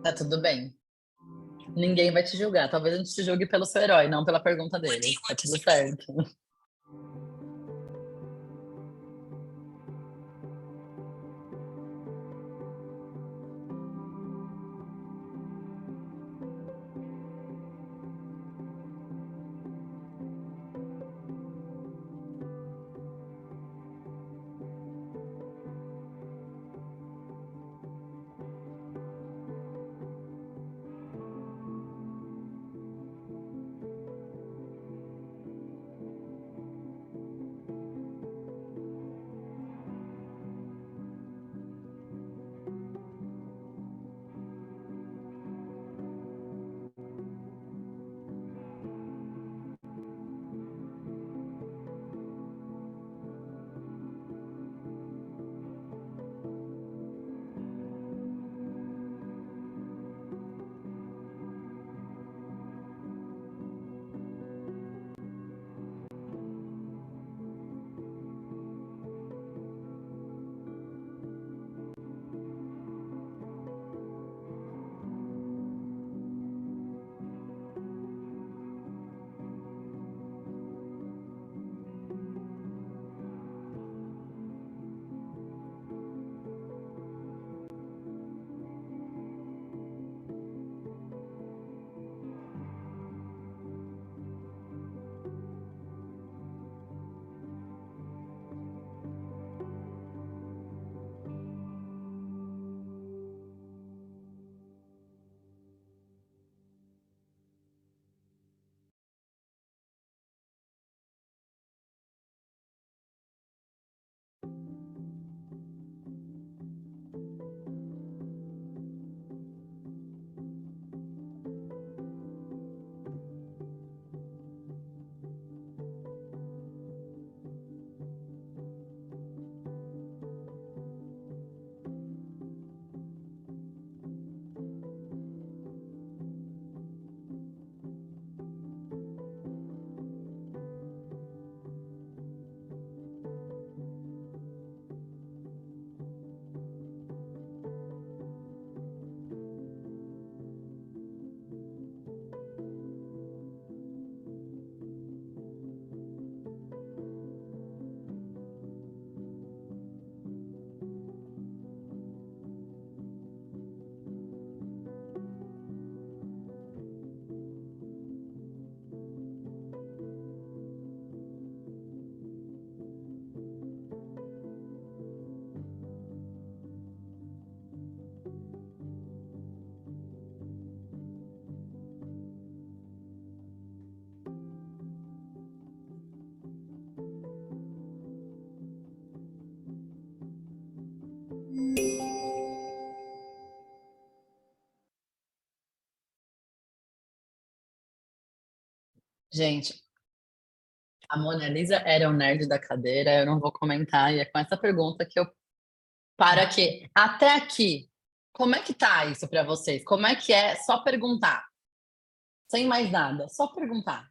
Tá tudo bem. Ninguém vai te julgar. Talvez a gente te julgue pelo seu herói, não pela pergunta dele. Tá tudo certo. Gente, a Mona Lisa era o nerd da cadeira, eu não vou comentar, e é com essa pergunta que eu paro aqui. Até aqui, como é que tá isso para vocês? Como é que é só perguntar? Sem mais nada, só perguntar.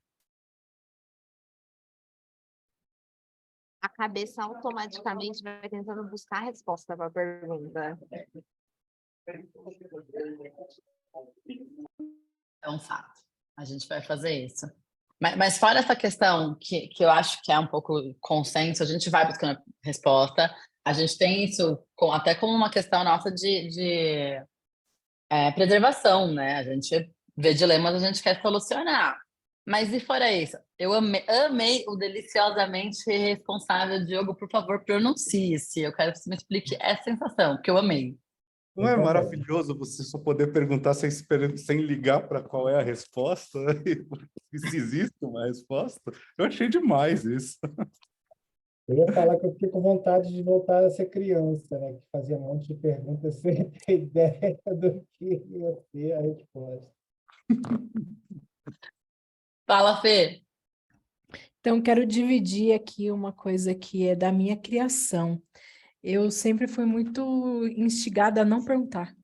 A cabeça automaticamente vai tentando buscar a resposta para a pergunta. É um fato. A gente vai fazer isso. Mas fora essa questão que eu acho que é um pouco consenso, a gente vai buscando resposta. A gente tem isso até como uma questão nossa de preservação, né? A gente vê dilemas, a gente quer solucionar. Mas e fora isso? Eu amei o deliciosamente responsável. Diogo, por favor, pronuncie-se. Eu quero que você me explique essa sensação, que eu amei. Não é maravilhoso você só poder perguntar sem ligar para qual é a resposta? E se existe uma resposta? Eu achei demais isso. Eu ia falar que eu fiquei com vontade de voltar a ser criança, né? Que fazia um monte de perguntas sem ter ideia do que ia ser a resposta. Fala, Fê. Então, quero dividir aqui uma coisa que é da minha criação. Eu sempre fui muito instigada a não perguntar.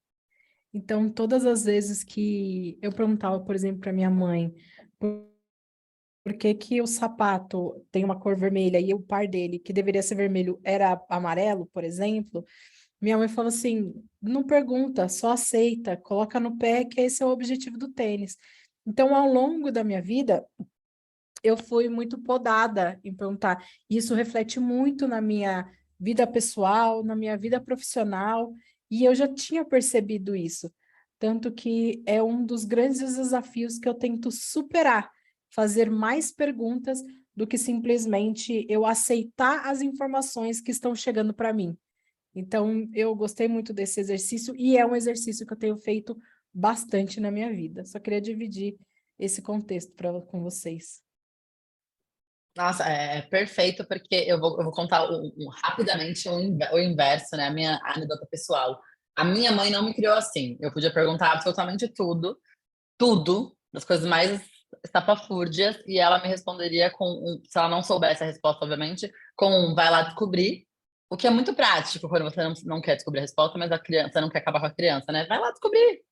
Então, todas as vezes que eu perguntava, por exemplo, para minha mãe, por que que o sapato tem uma cor vermelha e o par dele, que deveria ser vermelho, era amarelo, por exemplo, minha mãe falou assim, não pergunta, só aceita, coloca no pé que esse é o objetivo do tênis. Então, ao longo da minha vida, eu fui muito podada em perguntar. Isso reflete muito na minha vida pessoal, na minha vida profissional, e eu já tinha percebido isso. Tanto que é um dos grandes desafios que eu tento superar, fazer mais perguntas do que simplesmente eu aceitar as informações que estão chegando para mim. Então, eu gostei muito desse exercício e é um exercício que eu tenho feito bastante na minha vida. Só queria dividir esse contexto com vocês. Nossa, é perfeito, porque eu vou contar rapidamente o inverso, né? A minha anedota pessoal. A minha mãe não me criou assim. Eu podia perguntar absolutamente tudo, das coisas mais estapafúrdias, e ela me responderia se ela não soubesse a resposta, obviamente, vai lá descobrir, o que é muito prático quando você não quer descobrir a resposta, mas a criança não quer acabar com a criança, né? Vai lá descobrir.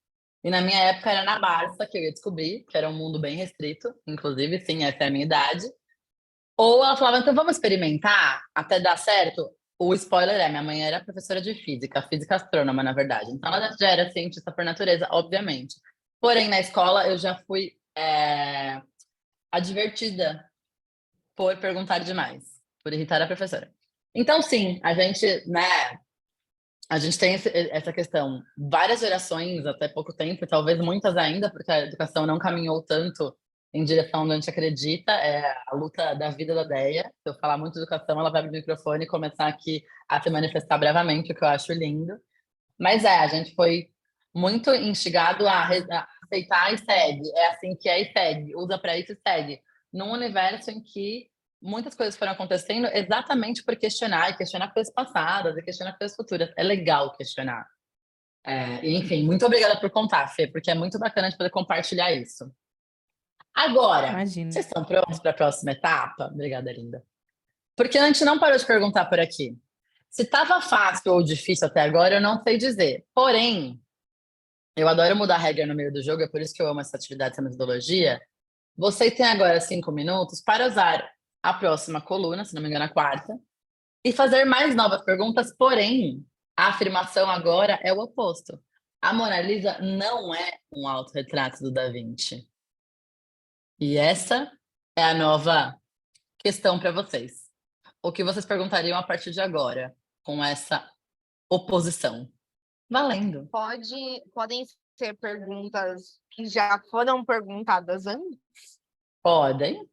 E na minha época era na Barça que eu ia descobrir, que era um mundo bem restrito, inclusive, sim, essa é a minha idade. Ou ela falava, então vamos experimentar até dar certo? O spoiler minha mãe era professora de física astrônoma, na verdade. Então ela já era cientista por natureza, obviamente. Porém, na escola eu já fui advertida por perguntar demais, por irritar a professora. Então, sim, a gente tem essa questão. Várias gerações, até pouco tempo, e talvez muitas ainda, porque a educação não caminhou tanto em direção onde a gente acredita, é a luta da vida da Deia. Se eu falar muito de educação, ela vai abrir o microfone e começar aqui a se manifestar bravamente, o que eu acho lindo. Mas a gente foi muito instigado a aceitar e segue. É assim que é e segue. Usa para isso e segue. Num universo em que muitas coisas foram acontecendo exatamente por questionar, e questionar coisas passadas, e questionar coisas futuras. É legal questionar. Enfim, muito obrigada por contar, Fê, porque é muito bacana de poder compartilhar isso. Agora, Imagina. vocês estão prontos para a próxima etapa? Obrigada, linda. Porque a gente não parou de perguntar por aqui. Se estava fácil ou difícil até agora, eu não sei dizer. Porém, eu adoro mudar a regra no meio do jogo, é por isso que eu amo essa atividade, essa metodologia. Vocês têm agora 5 minutos para usar a próxima coluna, se não me engano, a quarta, e fazer mais novas perguntas, porém, a afirmação agora é o oposto. A Mona Lisa não é um autorretrato do Da Vinci. E essa é a nova questão para vocês. O que vocês perguntariam a partir de agora, com essa oposição? Valendo. Podem ser perguntas que já foram perguntadas antes? Podem.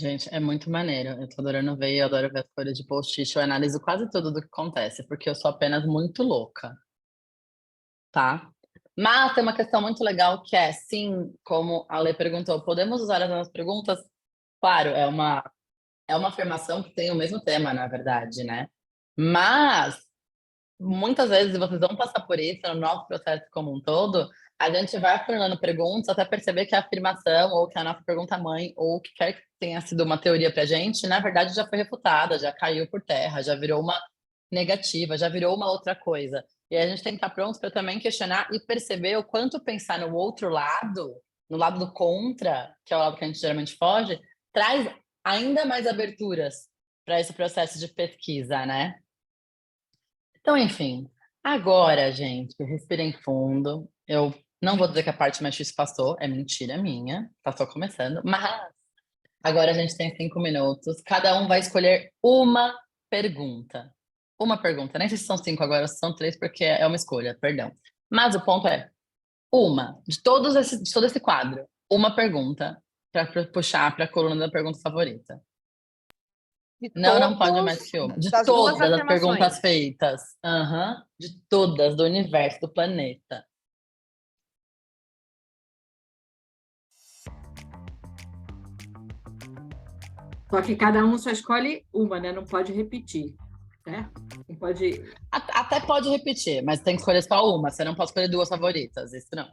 Gente, é muito maneiro. Eu tô adorando ver, eu adoro ver as folhas de post-it. Eu analiso quase tudo do que acontece, porque eu sou apenas muito louca, tá? Mas tem uma questão muito legal que é, sim, como a Lê perguntou, podemos usar as nossas perguntas? Claro, é uma afirmação que tem o mesmo tema, na verdade, né? Mas muitas vezes vocês vão passar por isso no nosso processo como um todo, a gente vai formulando perguntas até perceber que a afirmação ou que a nossa pergunta mãe ou o que quer que tenha sido uma teoria pra gente, na verdade já foi refutada, já caiu por terra, já virou uma negativa, já virou uma outra coisa. E a gente tem que estar pronto para também questionar e perceber o quanto pensar no outro lado, no lado do contra, que é o lado que a gente geralmente foge, traz ainda mais aberturas para esse processo de pesquisa, né? Então, enfim, agora, gente, respirem fundo. Eu não vou dizer que a parte mais difícil passou, é mentira minha, tá só começando, mas agora a gente tem 5 minutos, cada um vai escolher uma pergunta. Uma pergunta, nem sei se são 5 agora, se são 3, porque é uma escolha, perdão. Mas o ponto é, de todo esse quadro, uma pergunta para puxar para a coluna da pergunta favorita. De Não pode todos, mais que uma. De das duas todas as afirmações. perguntas feitas. Aham. De todas, do universo, do planeta. Só que cada um só escolhe uma, né? Não pode repetir, né? Não pode... Até pode repetir, mas tem que escolher só uma. Você não pode escolher 2 favoritas, isso não.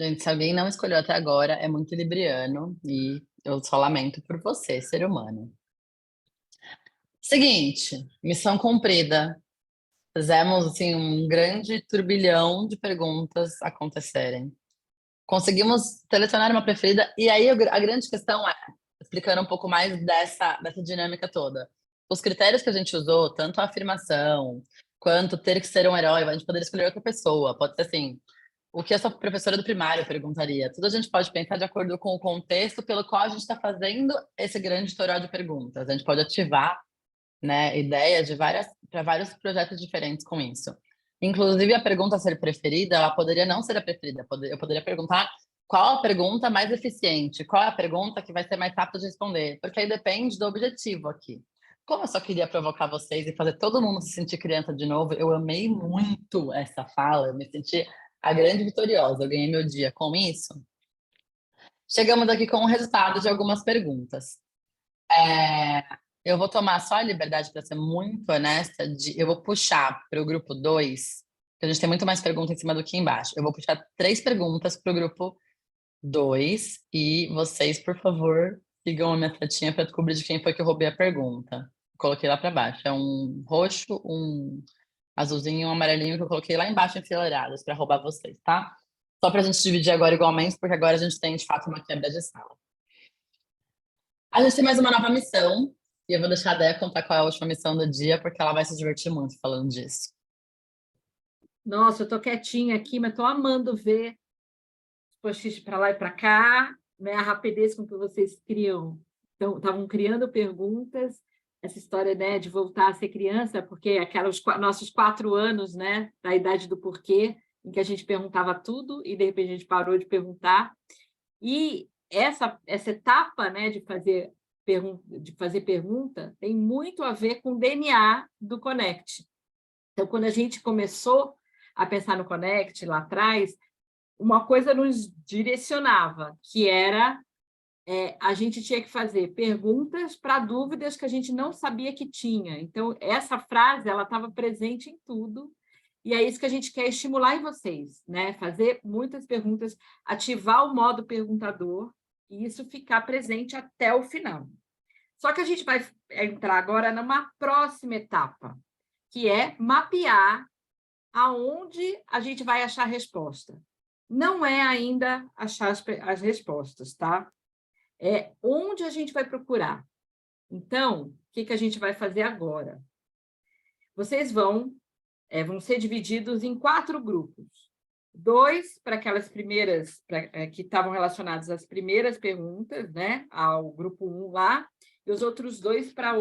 Gente, se alguém não escolheu até agora, é muito libriano e eu só lamento por você, ser humano. Seguinte, missão cumprida. Fizemos assim um grande turbilhão de perguntas acontecerem. Conseguimos selecionar uma preferida e aí a grande questão é, explicando um pouco mais dessa dinâmica toda. Os critérios que a gente usou, tanto a afirmação, quanto ter que ser um herói, a gente poderia escolher outra pessoa. Pode ser assim, o que essa professora do primário perguntaria. Tudo a gente pode pensar de acordo com o contexto pelo qual a gente está fazendo esse grande tutorial de perguntas. A gente pode ativar, né, ideias para vários projetos diferentes com isso. Inclusive, a pergunta a ser preferida, ela poderia não ser a preferida. Eu poderia perguntar qual a pergunta mais eficiente, qual é a pergunta que vai ser mais rápido de responder, porque aí depende do objetivo aqui. Como eu só queria provocar vocês e fazer todo mundo se sentir criança de novo, eu amei muito essa fala, eu me senti a grande vitoriosa, eu ganhei meu dia com isso. Chegamos aqui com o resultado de algumas perguntas. Eu vou tomar só a liberdade, para ser muito honesta, eu vou puxar para o grupo 2, porque a gente tem muito mais perguntas em cima do que embaixo. Eu vou puxar 3 perguntas para o grupo 2 e vocês, por favor, sigam a minha setinha para descobrir de quem foi que eu roubei a pergunta. Coloquei lá para baixo. É um roxo, um azulzinho e um amarelinho que eu coloquei lá embaixo enfileirados para roubar vocês, tá? Só para a gente dividir agora igualmente, porque agora a gente tem, de fato, uma quebra de sala. A gente tem mais uma nova missão, e eu vou deixar a Déia contar qual é a última missão do dia, porque ela vai se divertir muito falando disso. Nossa, eu tô quietinha aqui, mas tô amando ver os post-its para lá e para cá, né? A rapidez com que vocês criam. Então, estavam criando perguntas, essa história, né, de voltar a ser criança, porque aqueles nossos 4 anos, né, da idade do porquê, em que a gente perguntava tudo e, de repente, a gente parou de perguntar. E essa etapa, né, de fazer pergunta tem muito a ver com o DNA do Connect. Então, quando a gente começou a pensar no Connect lá atrás, uma coisa nos direcionava, que era a gente tinha que fazer perguntas para dúvidas que a gente não sabia que tinha. Então, essa frase ela estava presente em tudo, e é isso que a gente quer estimular em vocês, né? Fazer muitas perguntas, ativar o modo perguntador, e isso ficar presente até o final. Só que a gente vai entrar agora numa próxima etapa, que é mapear aonde a gente vai achar a resposta. Não é ainda achar as respostas, tá? É onde a gente vai procurar. Então, o que a gente vai fazer agora? Vocês vão ser divididos em 4 grupos. 2 para aquelas primeiras, que estavam relacionadas às primeiras perguntas, né? Ao grupo 1 lá, e os outros 2 para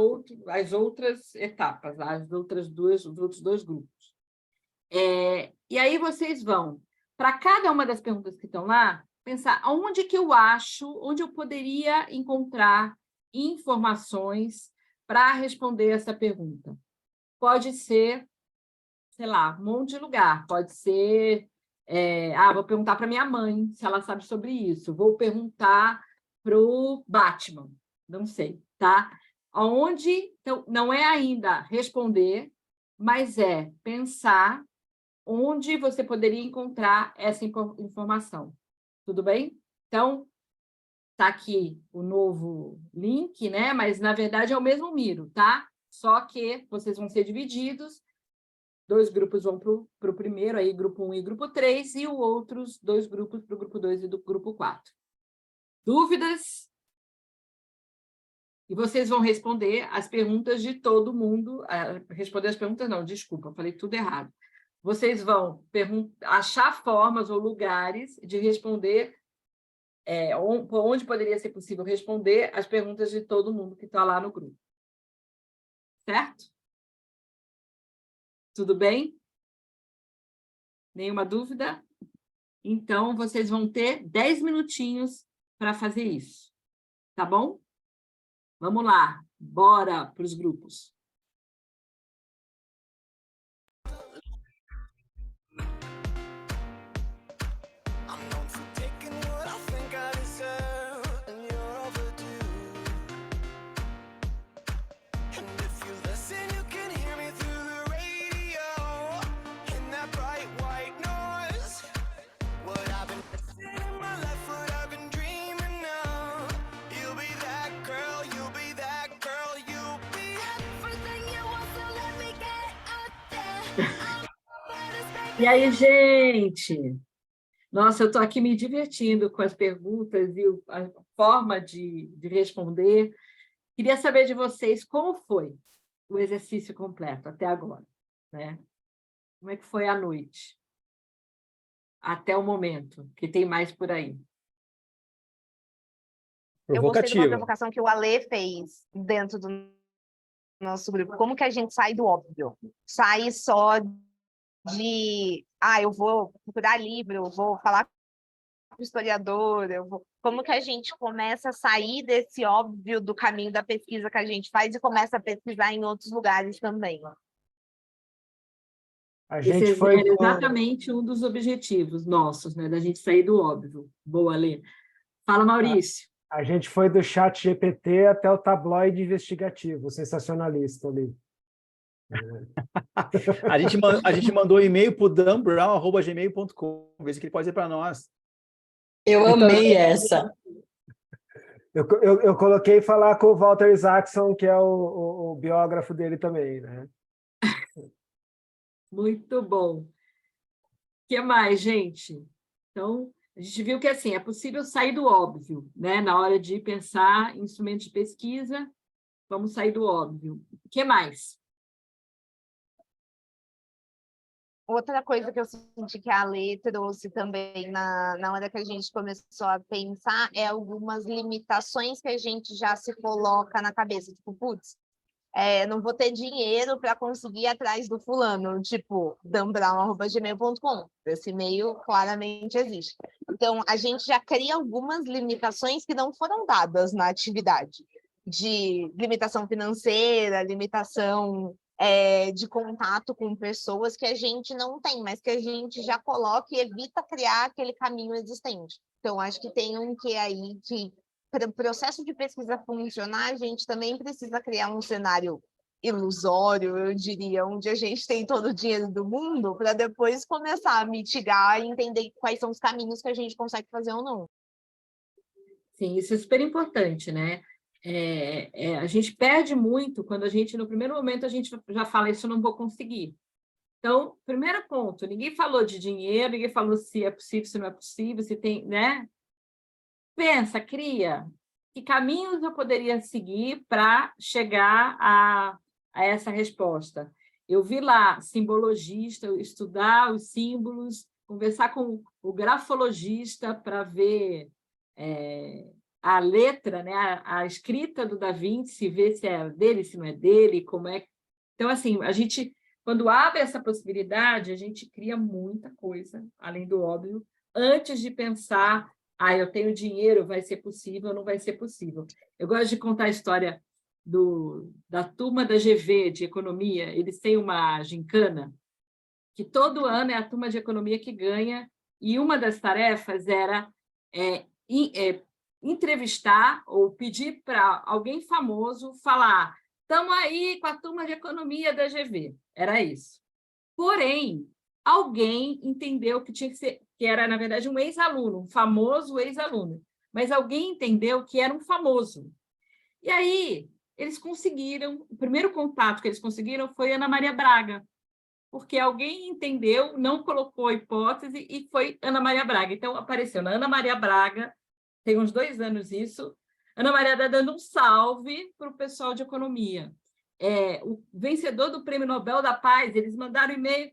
as outras etapas, os outros 2 grupos. E aí vocês vão, para cada uma das perguntas que estão lá, pensar onde que eu acho, onde eu poderia encontrar informações para responder essa pergunta. Pode ser, sei lá, um monte de lugar. Pode ser, vou perguntar para minha mãe se ela sabe sobre isso. Vou perguntar para o Batman, não sei, tá? Então, não é ainda responder, mas é pensar onde você poderia encontrar essa informação. Tudo bem? Então, está aqui o novo link, né? Mas, na verdade, é o mesmo Miro, tá? Só que vocês vão ser divididos, 2 grupos vão para o primeiro, aí grupo 1 e grupo 3, e os outros 2 grupos para o grupo 2 e do grupo 4. Dúvidas? E vocês vão responder as perguntas de todo mundo. Responder as perguntas, não, desculpa, falei tudo errado. Vocês vão achar formas ou lugares de responder, onde poderia ser possível responder as perguntas de todo mundo que está lá no grupo. Certo? Tudo bem? Nenhuma dúvida? Então, vocês vão ter 10 minutinhos para fazer isso. Tá bom? Vamos lá. Bora para os grupos. E aí, gente? Nossa, eu estou aqui me divertindo com as perguntas e a forma de responder. Queria saber de vocês como foi o exercício completo até agora, né? Como é que foi a noite? até o momento, que tem mais por aí? Eu gostei de uma Provocativa. provocação que o Alê fez dentro do nosso grupo. Como que a gente sai do óbvio? Sai só de, eu vou procurar livro, eu vou falar com o historiador, Como que a gente começa a sair desse óbvio do caminho da pesquisa que a gente faz e começa a pesquisar em outros lugares também? A Esse gente foi é exatamente um dos objetivos nossos, né? Da gente sair do óbvio. Boa, Lê. Fala, Maurício. A gente foi do chat GPT até o tabloide investigativo, sensacionalista ali. A gente mandou um e-mail para o danbrown@gmail.com, ver se ele pode dizer para nós. Eu amei essa. Eu coloquei falar com o Walter Isaacson, que é o biógrafo dele também, né? Muito bom. O que mais, gente? Então, a gente viu que assim, é possível sair do óbvio, né? Na hora de pensar em instrumentos de pesquisa, vamos sair do óbvio. O que mais? Outra coisa que eu senti que a Alê trouxe também na hora que a gente começou a pensar é algumas limitações que a gente já se coloca na cabeça. Tipo, putz, não vou ter dinheiro para conseguir ir atrás do fulano, tipo, danbrown@gmail.com. Esse e-mail claramente existe. Então, a gente já cria algumas limitações que não foram dadas na atividade, de limitação financeira, limitação de contato com pessoas que a gente não tem, mas que a gente já coloca e evita criar aquele caminho existente. Então, acho que tem um que aí que para o processo de pesquisa funcionar, a gente também precisa criar um cenário ilusório, eu diria, onde a gente tem todo o dinheiro do mundo, para depois começar a mitigar e entender quais são os caminhos que a gente consegue fazer ou não. Sim, isso é super importante, né? A gente perde muito quando a gente, no primeiro momento, a gente já fala, isso eu não vou conseguir. Então, primeiro ponto, ninguém falou de dinheiro, ninguém falou se é possível, se não é possível, se tem, né? Pensa, cria, que caminhos eu poderia seguir para chegar a essa resposta. Eu vi lá simbologista, estudar os símbolos, conversar com o grafologista para ver a letra, né, a escrita do Da Vinci, ver se é dele, se não é dele, como é. Então, assim, a gente, quando abre essa possibilidade, a gente cria muita coisa, além do óbvio, antes de pensar, eu tenho dinheiro, vai ser possível ou não vai ser possível. Eu gosto de contar a história da turma da GV de economia. Eles têm uma gincana, que todo ano é a turma de economia que ganha, e uma das tarefas era entrevistar ou pedir para alguém famoso falar: estamos aí com a turma de economia da GV. Era isso. Porém, alguém entendeu que tinha que ser, que era, na verdade, um ex-aluno, um famoso ex-aluno. Mas alguém entendeu que era um famoso. E aí, eles conseguiram, o primeiro contato que eles conseguiram foi Ana Maria Braga, porque alguém entendeu, não colocou hipótese e foi Ana Maria Braga. Então, apareceu na Ana Maria Braga, tem uns 2 anos isso, Ana Maria está dando um salve para o pessoal de economia. O vencedor do Prêmio Nobel da Paz, eles mandaram e-mail,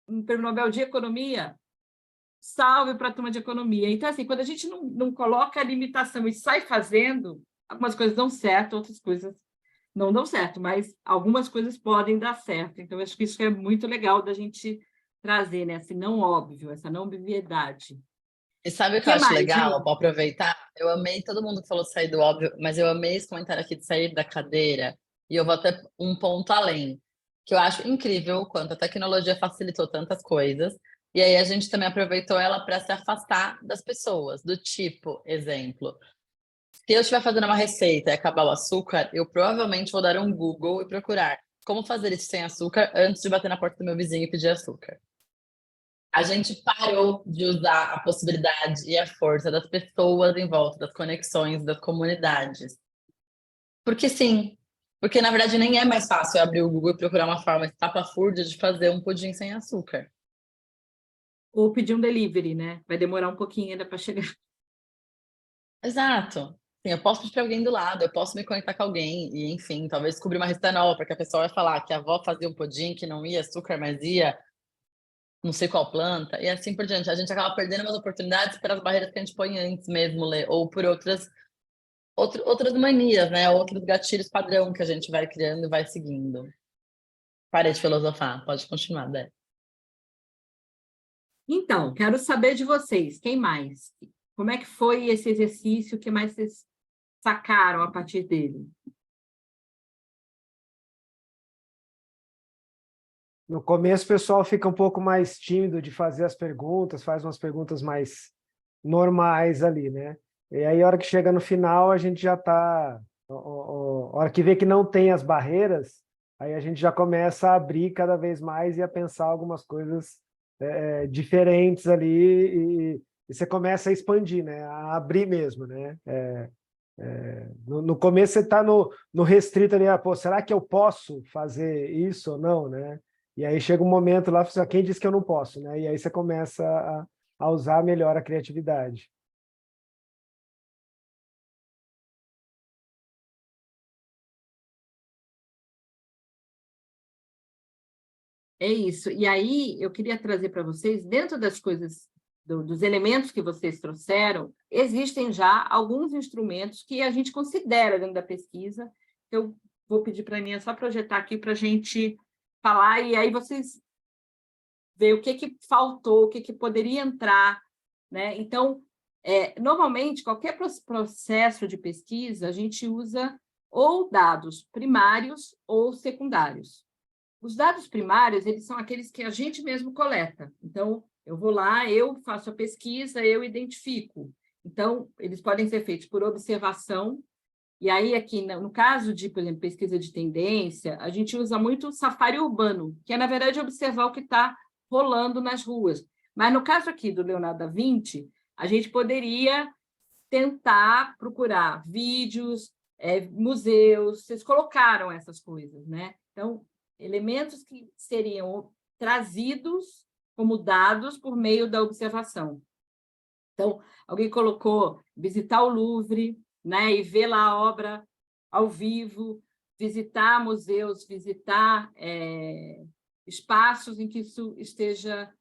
um Prêmio Nobel de Economia, salve para a turma de economia. Então, assim, quando a gente não coloca a limitação e sai fazendo, algumas coisas dão certo, outras coisas não dão certo, mas algumas coisas podem dar certo. Então, eu acho que isso é muito legal da gente trazer, né? Esse não óbvio, essa não obviedade. E sabe o que eu acho legal, para aproveitar? Eu amei todo mundo que falou de sair do óbvio, mas eu amei esse comentário aqui de sair da cadeira, e eu vou até um ponto além, que eu acho incrível o quanto a tecnologia facilitou tantas coisas, e aí a gente também aproveitou ela para se afastar das pessoas, do tipo, exemplo, se eu estiver fazendo uma receita e acabar o açúcar, eu provavelmente vou dar um Google e procurar como fazer isso sem açúcar antes de bater na porta do meu vizinho e pedir açúcar. A gente parou de usar a possibilidade e a força das pessoas em volta, das conexões, das comunidades. Porque sim, porque na verdade nem é mais fácil abrir o Google e procurar uma forma estapafúrdia de fazer um pudim sem açúcar. Ou pedir um delivery, né? Vai demorar um pouquinho ainda para chegar. Exato. Sim, eu posso pedir para alguém do lado, eu posso me conectar com alguém e, enfim, talvez descobrir uma receita nova, porque a pessoa vai falar que a avó fazia um pudim que não ia açúcar, mas ia não sei qual planta, e assim por diante. A gente acaba perdendo umas oportunidades pelas barreiras que a gente põe antes mesmo, Lê, ou por outras manias, né? Outros gatilhos padrão que a gente vai criando e vai seguindo. Parei de filosofar, pode continuar, Dé. Então, quero saber de vocês, quem mais? Como é que foi esse exercício? O que mais vocês sacaram a partir dele? No começo, o pessoal fica um pouco mais tímido de fazer as perguntas, faz umas perguntas mais normais ali, né? E aí, a hora que chega no final, a gente já está... A hora que vê que não tem as barreiras, aí a gente já começa a abrir cada vez mais e a pensar algumas coisas diferentes ali, e você começa a expandir, né? A abrir mesmo, né? No começo, você está no restrito ali, pô, será que eu posso fazer isso ou não, né? E aí chega um momento lá, quem disse que eu não posso, né? E aí você começa a usar melhor a criatividade. É isso. E aí, eu queria trazer para vocês, dentro das coisas, dos elementos que vocês trouxeram, existem já alguns instrumentos que a gente considera dentro da pesquisa. Eu vou pedir para a Aninha só projetar aqui para a gente falar, e aí vocês veem o que faltou, o que poderia entrar, né? Então, normalmente, qualquer processo de pesquisa, a gente usa ou dados primários ou secundários. Os dados primários, eles são aqueles que a gente mesmo coleta. Então, eu vou lá, eu faço a pesquisa, eu identifico. Então, eles podem ser feitos por observação. E aí, aqui, no caso de, por exemplo, pesquisa de tendência, a gente usa muito o safari urbano, que é, na verdade, observar o que está rolando nas ruas. Mas, no caso aqui do Leonardo da Vinci, a gente poderia tentar procurar vídeos, museus, vocês colocaram essas coisas, né? Então, elementos que seriam trazidos como dados por meio da observação. Então, alguém colocou visitar o Louvre, né, e ver lá a obra ao vivo, visitar museus, visitar espaços em que isso esteja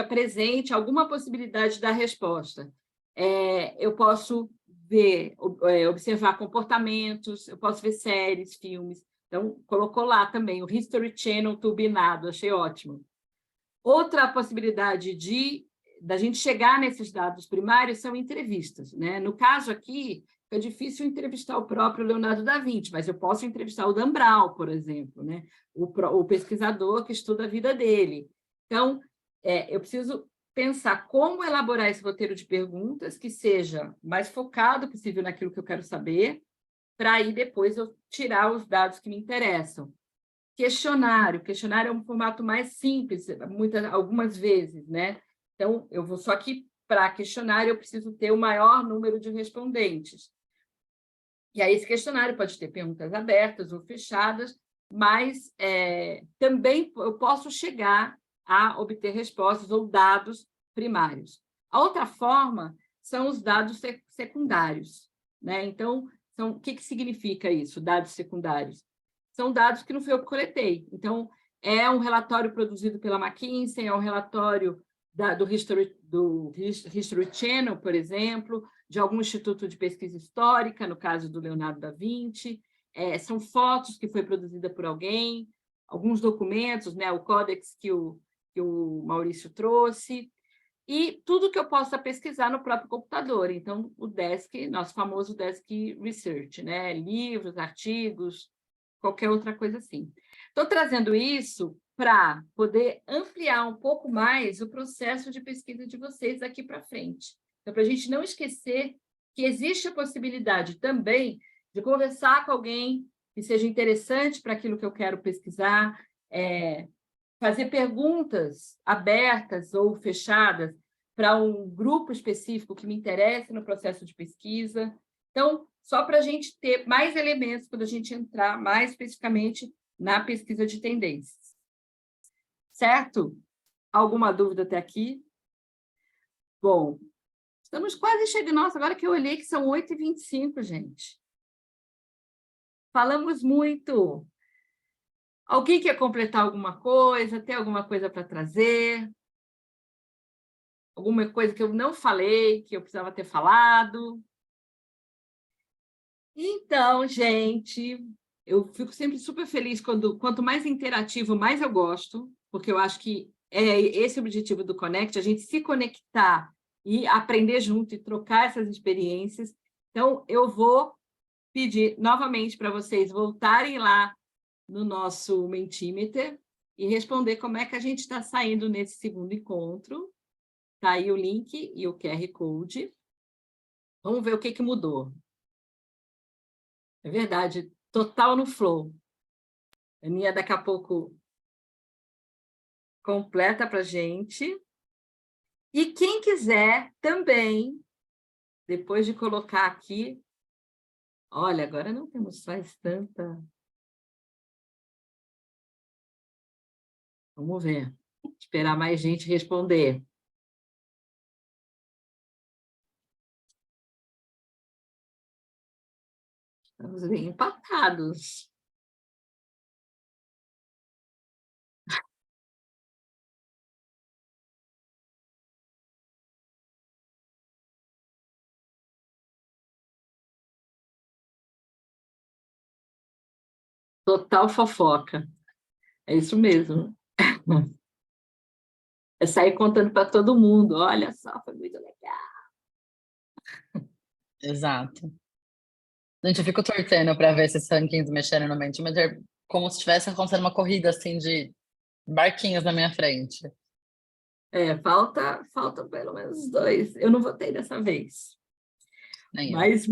presente, alguma possibilidade da resposta. Eu posso observar comportamentos, eu posso ver séries, filmes. Então, colocou lá também o History Channel turbinado, achei ótimo. Outra possibilidade da gente chegar nesses dados primários são entrevistas, né? No caso aqui, é difícil entrevistar o próprio Leonardo da Vinci, mas eu posso entrevistar o Dan Brown, por exemplo, né? O pesquisador que estuda a vida dele. Então, eu preciso pensar como elaborar esse roteiro de perguntas que seja mais focado possível naquilo que eu quero saber, para aí depois eu tirar os dados que me interessam. Questionário é um formato mais simples, algumas vezes, né? Então, eu vou só que para questionário eu preciso ter o maior número de respondentes. E aí esse questionário pode ter perguntas abertas ou fechadas, mas também eu posso chegar a obter respostas ou dados primários. A outra forma são os dados secundários, né? Então, o que significa isso, dados secundários? São dados que não fui eu que coletei. Então, é um relatório produzido pela McKinsey, é um relatório do History Channel, por exemplo, de algum instituto de pesquisa histórica, no caso do Leonardo da Vinci, são fotos que foi produzida por alguém, alguns documentos, né, o códex que o Maurício trouxe, e tudo que eu possa pesquisar no próprio computador. Então, o Desk, nosso famoso Desk Research, né? Livros, artigos, qualquer outra coisa assim. Estou trazendo isso para poder ampliar um pouco mais o processo de pesquisa de vocês daqui para frente. Então, para a gente não esquecer que existe a possibilidade também de conversar com alguém que seja interessante para aquilo que eu quero pesquisar, fazer perguntas abertas ou fechadas para um grupo específico que me interessa no processo de pesquisa. Então, só para a gente ter mais elementos quando a gente entrar mais especificamente na pesquisa de tendências. Certo? Alguma dúvida até aqui? Bom, estamos quase chegando. Nossa, agora que eu olhei que são 8h25, gente. Falamos muito. Alguém quer completar alguma coisa? Tem alguma coisa para trazer? Alguma coisa que eu não falei, que eu precisava ter falado? Então, gente, eu fico sempre super feliz quanto mais interativo, mais eu gosto, porque eu acho que é esse o objetivo do Connect, a gente se conectar e aprender junto e trocar essas experiências. Então, eu vou pedir novamente para vocês voltarem lá no nosso Mentimeter e responder como é que a gente está saindo nesse segundo encontro. Está aí o link e o QR Code. Vamos ver o que mudou. É verdade, total no flow. A Aninha daqui a pouco completa para a gente. E quem quiser também, depois de colocar aqui... Olha, agora não temos mais tanta... Vamos ver. Esperar mais gente responder. Estamos bem empatados. Total fofoca. É isso mesmo. É sair contando para todo mundo. Olha só, foi muito legal. Exato. Gente, eu fico torcendo para ver esses rankings mexendo no Mentimeter, como se estivesse acontecendo uma corrida assim de barquinhos na minha frente. Falta pelo menos 2. Eu não votei dessa vez. Nem eu. Mas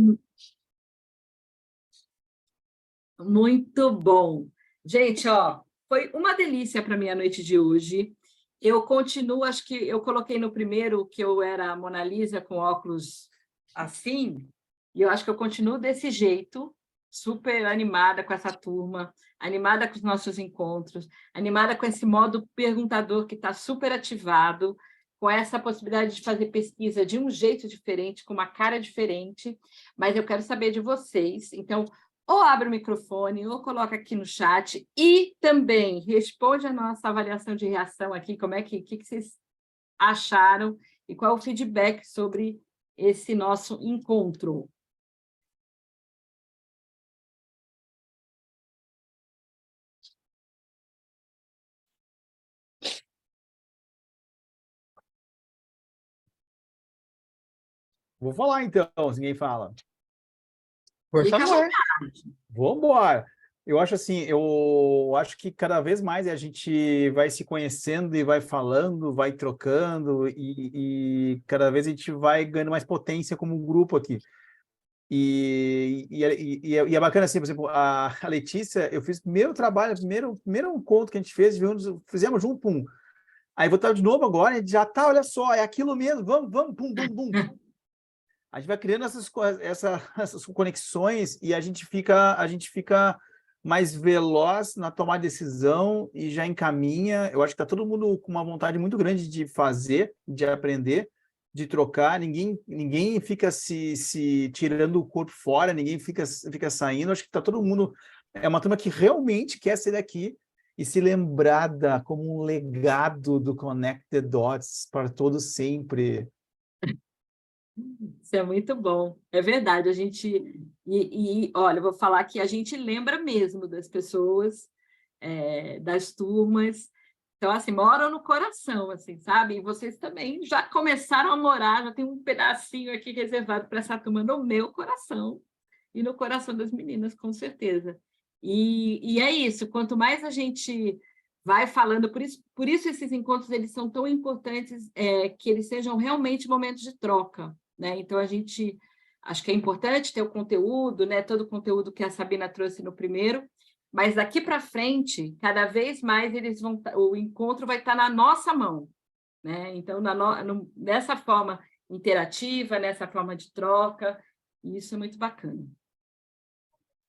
muito bom. Gente, ó, foi uma delícia para mim a noite de hoje. Eu continuo, acho que eu coloquei no primeiro que eu era a Mona Lisa com óculos assim, e eu acho que eu continuo desse jeito, super animada com essa turma, animada com os nossos encontros, animada com esse modo perguntador que está super ativado, com essa possibilidade de fazer pesquisa de um jeito diferente, com uma cara diferente, mas eu quero saber de vocês. Então, ou abre o microfone, ou coloca aqui no chat, e também responde a nossa avaliação de reação aqui, como é que vocês acharam, e qual é o feedback sobre esse nosso encontro. Vou falar então, se ninguém fala. Por Fica à favor. vontade. Vamos embora. Eu acho assim, eu acho que cada vez mais a gente vai se conhecendo e vai falando, vai trocando e cada vez a gente vai ganhando mais potência como grupo aqui. E é bacana assim, por exemplo, a Letícia, eu fiz o primeiro trabalho, primeiro encontro que a gente fez, fizemos junto, pum. Aí vou estar de novo agora, a gente já tá, olha só, é aquilo mesmo, vamos, pum, bum, bum. A gente vai criando essas conexões e a gente fica mais veloz na tomada de decisão e já encaminha. Eu acho que está todo mundo com uma vontade muito grande de fazer, de aprender, de trocar. Ninguém fica se tirando o corpo fora, ninguém fica saindo. Acho que está todo mundo... É uma turma que realmente quer ser daqui e se lembrada como um legado do Connect the Dots para todos sempre. Isso é muito bom. É verdade, a gente... olha, eu vou falar que a gente lembra mesmo das pessoas, das turmas. Então, assim, moram no coração, assim, sabe? E vocês também já começaram a morar, já tem um pedacinho aqui reservado para essa turma no meu coração e no coração das meninas, com certeza. E é isso, quanto mais a gente vai falando, por isso esses encontros eles são tão importantes, que eles sejam realmente momentos de troca, né? Então, acho que é importante ter o conteúdo, né? Todo o conteúdo que a Sabina trouxe no primeiro, mas daqui para frente, cada vez mais o encontro vai estar na nossa mão, né? Então, nessa forma interativa, nessa forma de troca, e isso é muito bacana.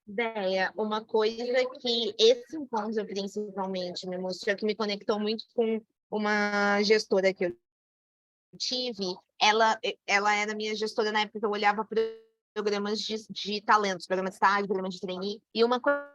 Ideia, uma coisa que esse encontro principalmente me mostrou, que me conectou muito com uma gestora que eu tive, ela era minha gestora na época que eu olhava programas de talentos, programas de estágio, programas de trainee, e uma coisa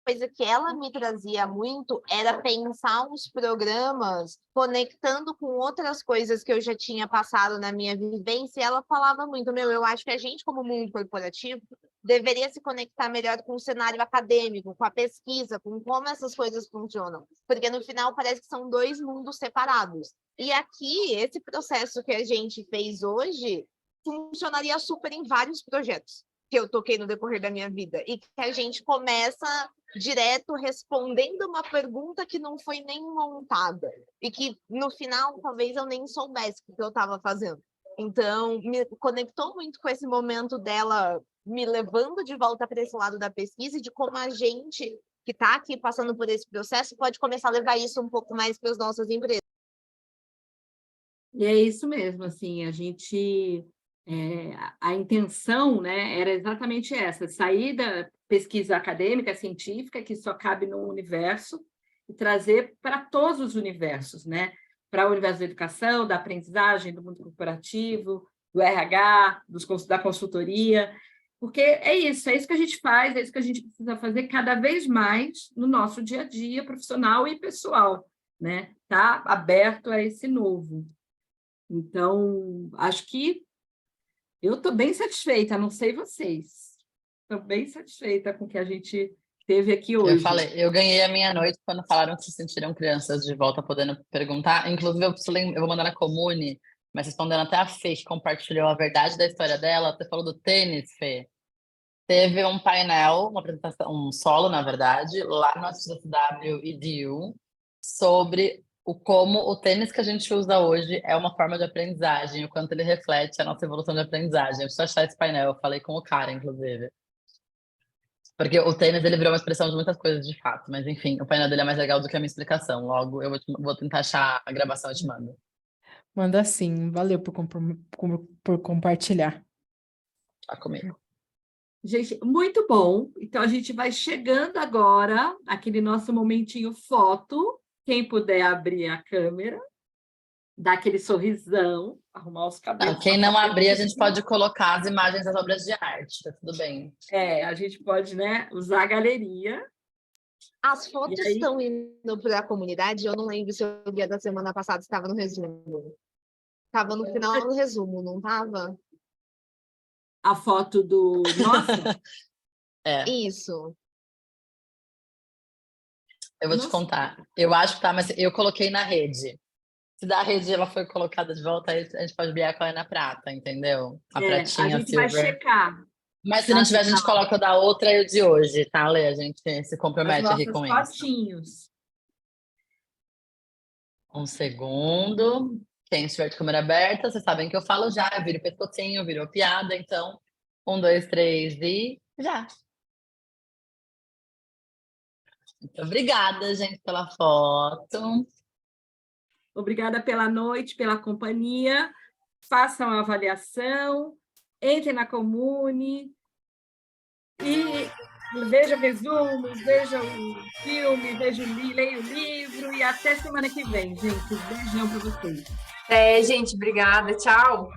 coisa que ela me trazia muito era pensar os programas conectando com outras coisas que eu já tinha passado na minha vivência. E ela falava muito, eu acho que a gente, como mundo corporativo, deveria se conectar melhor com o cenário acadêmico, com a pesquisa, com como essas coisas funcionam. Porque, no final, parece que são dois mundos separados. E aqui, esse processo que a gente fez hoje funcionaria super em vários projetos que eu toquei no decorrer da minha vida. E que a gente começa direto respondendo uma pergunta que não foi nem montada. E que, no final, talvez eu nem soubesse o que eu estava fazendo. Então, me conectou muito com esse momento dela me levando de volta para esse lado da pesquisa e de como a gente que está aqui passando por esse processo pode começar a levar isso um pouco mais para as nossas empresas. E é isso mesmo, assim, a intenção, né, era exatamente essa, sair da pesquisa acadêmica, científica, que só cabe no universo, e trazer para todos os universos, né, para o universo da educação, da aprendizagem, do mundo corporativo, do RH, da consultoria, porque é isso que a gente faz, é isso que a gente precisa fazer cada vez mais no nosso dia a dia profissional e pessoal, né? Tá aberto a esse novo. Então, acho que eu estou bem satisfeita, não sei vocês. Estou bem satisfeita com o que a gente teve aqui hoje. Eu ganhei a minha noite quando falaram que se sentiram crianças de volta podendo perguntar. Inclusive, eu vou mandar na Comune, mas respondendo até a Fê, que compartilhou a verdade da história dela. Você falou do tênis, Fê. Teve um painel, uma apresentação, um solo, na verdade, lá no SXSW EDU, sobre como o tênis que a gente usa hoje é uma forma de aprendizagem, o quanto ele reflete a nossa evolução de aprendizagem. Eu preciso achar esse painel, eu falei com o cara, inclusive. Porque o tênis, ele virou uma expressão de muitas coisas, de fato. Mas, enfim, o painel dele é mais legal do que a minha explicação. Logo, eu vou tentar achar a gravação e te mando. Manda sim. Valeu por compartilhar. Tá comigo. Gente, muito bom. Então, a gente vai chegando agora, aquele nosso momentinho foto. Quem puder abrir a câmera, dar aquele sorrisão, arrumar os cabelos. Quem não abrir, a gente pode colocar as imagens das obras de arte, tá tudo bem. A gente pode, né, usar a galeria. As fotos estão indo para a comunidade, eu não lembro se o dia da semana passada estava no resumo. Estava no final do resumo, não estava? A foto do nosso? Isso. Eu vou te contar. Eu acho que tá, mas eu coloquei na rede. Se da rede ela foi colocada de volta, aí a gente pode ver ela na prata, entendeu? A pratinha, a gente vai checar. Mas se não tiver, a gente coloca o da outra e o de hoje, tá, Lê? A gente se compromete aqui com isso. Fotinhos. Um segundo. Quem estiver de câmera aberta, vocês sabem que eu falo já, eu viro pescocinho, virou piada, então 1, 2, 3 e já. Muito obrigada, gente, pela foto. Obrigada pela noite, pela companhia. Façam a avaliação, entrem na Comune e vejam resumos, vejam o filme, leiam o livro e até semana que vem, gente. Beijão para vocês. Gente, obrigada. Tchau.